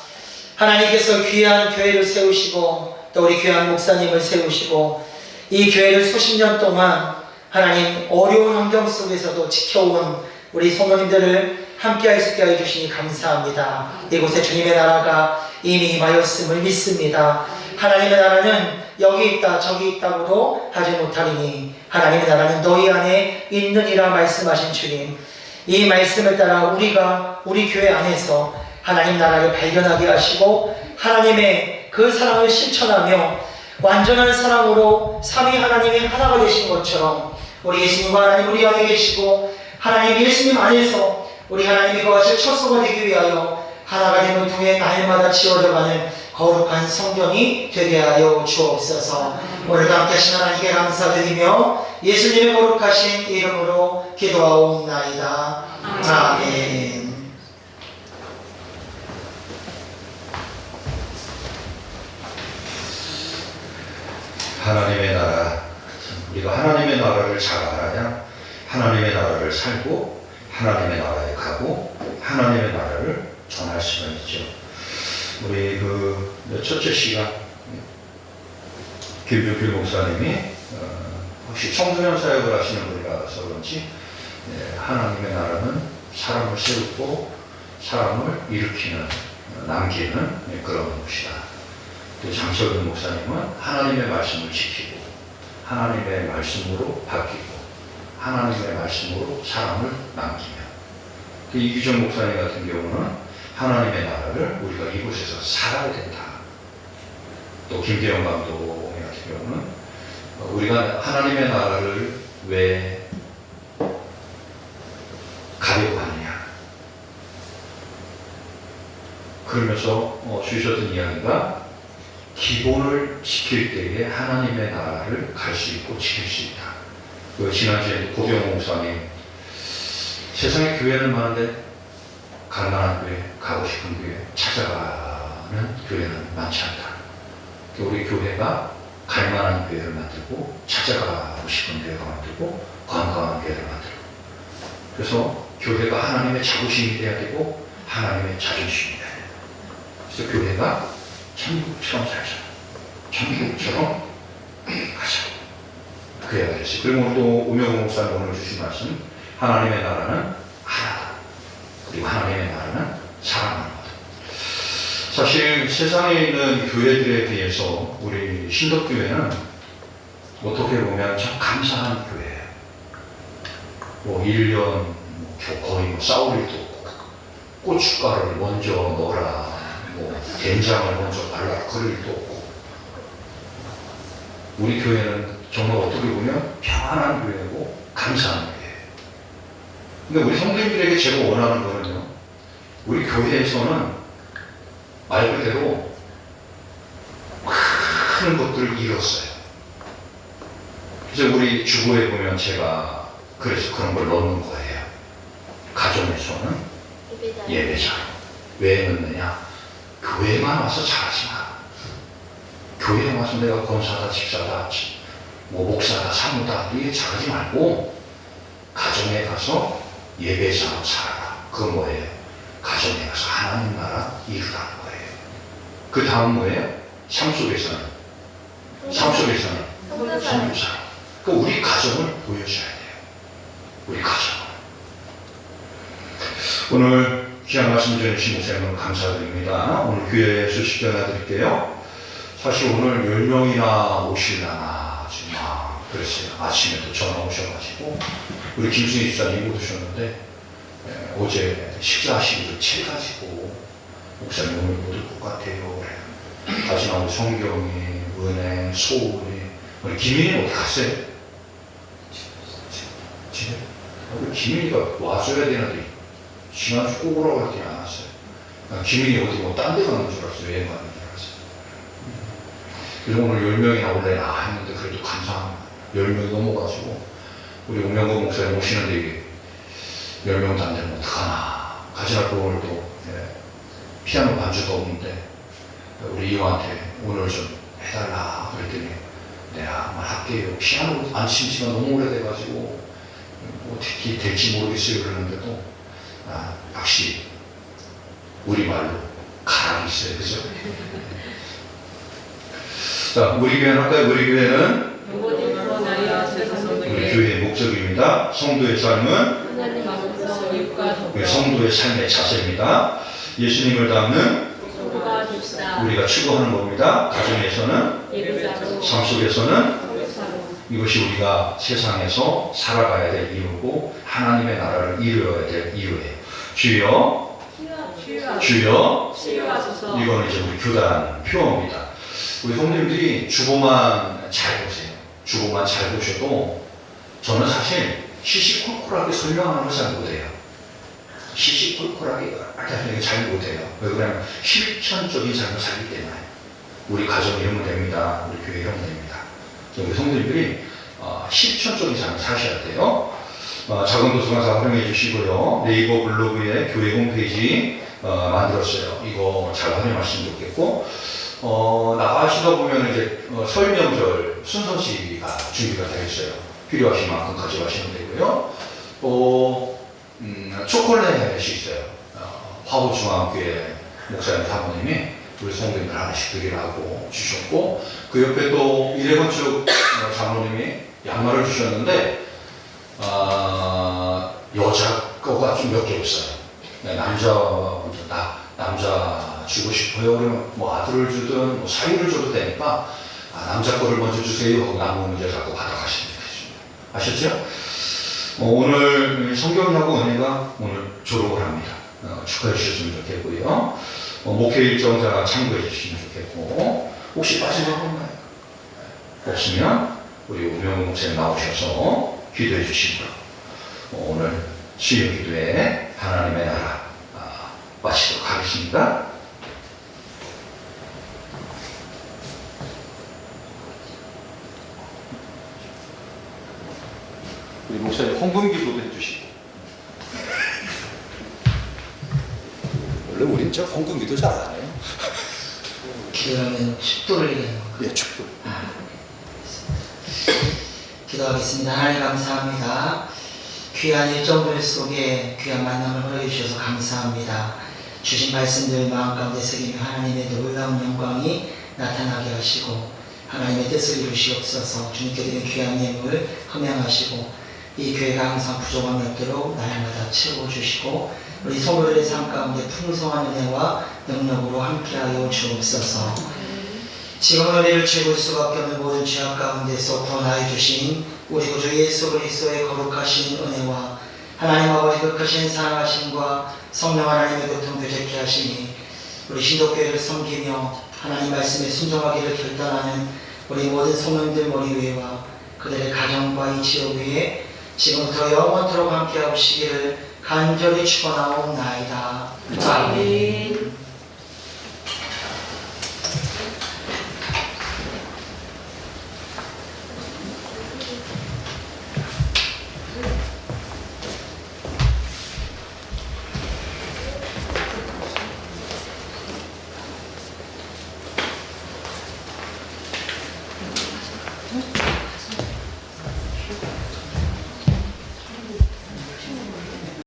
하나님께서 귀한 교회를 세우시고 또 우리 귀한 목사님을 세우시고 이 교회를 수십 년 동안 하나님 어려운 환경 속에서도 지켜온 우리 성도님들을 함께할 수 있게 해주시니 감사합니다. 이곳에 주님의 나라가 이미 임하였음을 믿습니다. 하나님의 나라는 여기 있다 저기 있다고도 하지 못하리니 하나님의 나라는 너희 안에 있느니라 말씀하신 주님, 이 말씀을 따라 우리가 우리 교회 안에서 하나님 나라를 발견하게 하시고 하나님의 그 사랑을 실천하며 완전한 사랑으로 삼위 하나님이 하나가 되신 것처럼 우리 예수님과 하나님 우리 안에 계시고 하나님 예수님 안에서 우리 하나님이 거하실 처소가 되기 위하여 하나가 됨을 통해 날마다 지어져가는 거룩한 성전이 되게 하여 주옵소서. 오늘도 함께 하신 하나님께 감사드리며 예수님의 거룩하신 이름으로 기도하옵나이다. 아멘. 하나님의 나라, 우리가 하나님의 나라를 잘 알아야 하나님의 나라를 살고 하나님의 나라에 가고 하나님의 나라를 전할 수가 있죠. 우리 첫째 시간 김주필 목사님이 혹시 청소년 사역을 하시는 분이라서 그런지 하나님의 나라는 사람을 세우고 사람을 일으키는 남기는 그런 곳이다. 또 장석윤 목사님은 하나님의 말씀을 지키고 하나님의 말씀으로 바뀌고 하나님의 말씀으로 사람을 남기며, 이규정 목사님 같은 경우는 하나님의 나라를 우리가 이곳에서 살아야 된다. 또 김대영 감독 같은 경우는 우리가 하나님의 나라를 왜 가려고 하느냐, 그러면서 주셨던 이야기가 기본을 지킬 때에 하나님의 나라를 갈 수 있고 지킬 수 있다. 지난주에 고병호 목사님, 세상에 교회는 많은데 갈만한 교회, 가고 싶은 교회, 찾아가는 교회는 많지 않다. 우리 교회가 갈만한 교회를 만들고 찾아가고 싶은 교회가 만들고 건강한 교회를 만들고, 그래서 교회가 하나님의 자부심이 돼야 되고 하나님의 자존심이 돼야 된다. 그래서 교회가 천국처럼 살자, 천국처럼 가자, 그 이야기가 됐어요. 그리고 오늘 또 우명호 목사님 오늘 주신 말씀, 하나님의 나라는 하나다. 그리고 하나님의 나라는 사랑하는 거다. 사실 세상에 있는 교회들에 비해서 우리 신덕교회는 어떻게 보면 참 감사한 교회예요. 1년 거의 싸울 일도 없고, 고춧가루를 먼저 넣어라, 된장을 먼저 발라, 그럴 일도 없고, 우리 교회는 정말 어떻게 보면 평안한 교회고 감사한 교회예요. 근데 우리 성도님들에게 제가 원하는 거는요, 우리 교회에서는 말 그대로 큰 것들을 이뤘어요. 그래서 우리 주보에 보면 제가 그래서 그런 걸 넣는 거예요. 가정에서는 예배자. 왜 넣느냐? 교회만 와서 잘하지 마. 교회에 와서 내가 권사다, 집사다, 목사다, 사무다, 이게 잘하지 말고 가정에 가서 예배자로 살아라. 그건 뭐예요? 가정에 가서 하나님 나라 이루라는 거예요. 그 다음 뭐예요? 삶 속에서는 성교사. 그 우리 가정을 보여줘야 돼요. 우리 가정을. 오늘 귀한 말씀 전해주신 목사님을 감사드립니다. 오늘 교회 소식 전해드릴게요. 사실 오늘 10명이나 오시려나 지금 그랬어요. 아침에도 전화 오셔가지고 우리 김승희 집사님 못 오셨는데 어제 식사하시기도 채가지고 목사님 오늘 못 올 것 같아요. 마지막 우리 성경이, 은혜, 소은이, 우리 김인이 어디 갔어요? 집에? 우리 김인이가 와줘야 되는데 지난주 꼭 오라고 할 때 안 왔어요. 김인이 어디 딴 데 가는 줄 알았어요. 여행 가는 줄 알았어요. 그래서 오늘 10명이나 올래나 했는데 그래도 감사합니다. 10명이 넘어가지고 우리 옥명건 목사님 오시는데 10명도 안 되면 어떡하나. 가지락도 오늘도 피아노 반주도 없는데 우리 이호한테 오늘 좀 해달라 그랬더니 내가 할게요. 피아노 안 친 지가 너무 오래돼가지고 어떻게 될지 모르겠어요 그러는데도 역시 우리말로 가락이 있어요. 그죠? 자, 우리 교회는 할까요? 우리 교회는 우리 교회의 목적입니다. 성도의 삶은 하나님 앞에서 이웃과 더불어 성도의 삶의 자세입니다. 예수님을 닮는 성도가 됩시다. 우리가 추구하는 겁니다. 가정에서는, 예배자로 삶 속에서는 교사로 이것이 우리가 세상에서 살아가야 될 이유고 하나님의 나라를 이루어야 될 이유예요. 주여, 주여. 치유하소서. 이거는 이제 우리 교단 표어입니다. 우리 성도님들이 주보만 잘 보세요. 주보만 잘 보셔도 저는 사실 시시콜콜하게 설명하는 걸 잘 못해요. 시시콜콜하게 이렇게 잘 못해요. 왜 그러냐면 실천적인 삶을 살기 때문에. 우리 가정 이러면 됩니다. 우리 교회 이러면 됩니다. 우리 성도님들이 실천적인 삶을 사셔야 돼요. 작은 도서관사 활용해 주시고요. 네이버 블로그에 교회 홈페이지 만들었어요. 이거 잘 활용하시면 좋겠고, 나가시다 보면 이제 설명절 순서지가 준비가 되어 있어요. 필요하신 만큼 가져가시면 되고요. 또 초콜릿이 있어요. 화보중앙교회 목사님 사모님이 우리 성도님들 하나씩 드리라고 주셨고, 그 옆에 또 이래건축 장로님이 양말을 주셨는데 여자 거가 좀 몇 개 없어요. 남자 주고 싶어요. 그러면 뭐 아들을 주든 뭐 사위를 줘도 되니까 남자 거를 먼저 주세요 하고 남은 문제 갖고 받아가시면 되겠습니다. 아셨죠? 오늘 성경하고 은혜가 오늘 졸업을 합니다. 축하해 주셨으면 좋겠고요. 목회 일정자 참고해 주시면 좋겠고, 혹시 빠진 거 없나요? 없으면 우리 우명 목사님 나오셔서 기도해 주시고요. 오늘 수요 기도에 하나님의 나라 마치도록 하겠습니다. 우리 목사님 헌금 기도도 해주시고. 원래 우린 저 헌금 기도 잘 안 해요. 기도하면 축도를 얘기하는 거. 예, 축복. 기도하겠습니다. 하나님 감사합니다. 귀한 일정들 속에 귀한 만남을 허락해 주셔서 감사합니다. 주신 말씀들 마음 가운데 새기며 하나님의 놀라운 영광이 나타나게 하시고 하나님의 뜻을 이루시옵소서. 주님께 드린 귀한 예물 흠양하시고 이 교회가 항상 부족함이 없도록 날마다 채워주시고 우리 성도들의 삶 가운데 풍성한 은혜와 능력으로 함께하여 주옵소서. 지금 은혜를 채울 수밖에 없는 모든 죄악 가운데서 구원하여 주신 우리 구주 예수 그리스도의 거룩하신 은혜와 하나님 아버지 극하신 사랑하심과 성령 하나님의 교통 교제케 하시니 우리 신도교회를 섬기며 하나님 말씀에 순종하기를 결단하는 우리 모든 성도님들 머리 위에와 그들의 가정과 이 지역 위에 지금부터 영원토록 함께하시기를 간절히 축원하옵나이다. 아멘.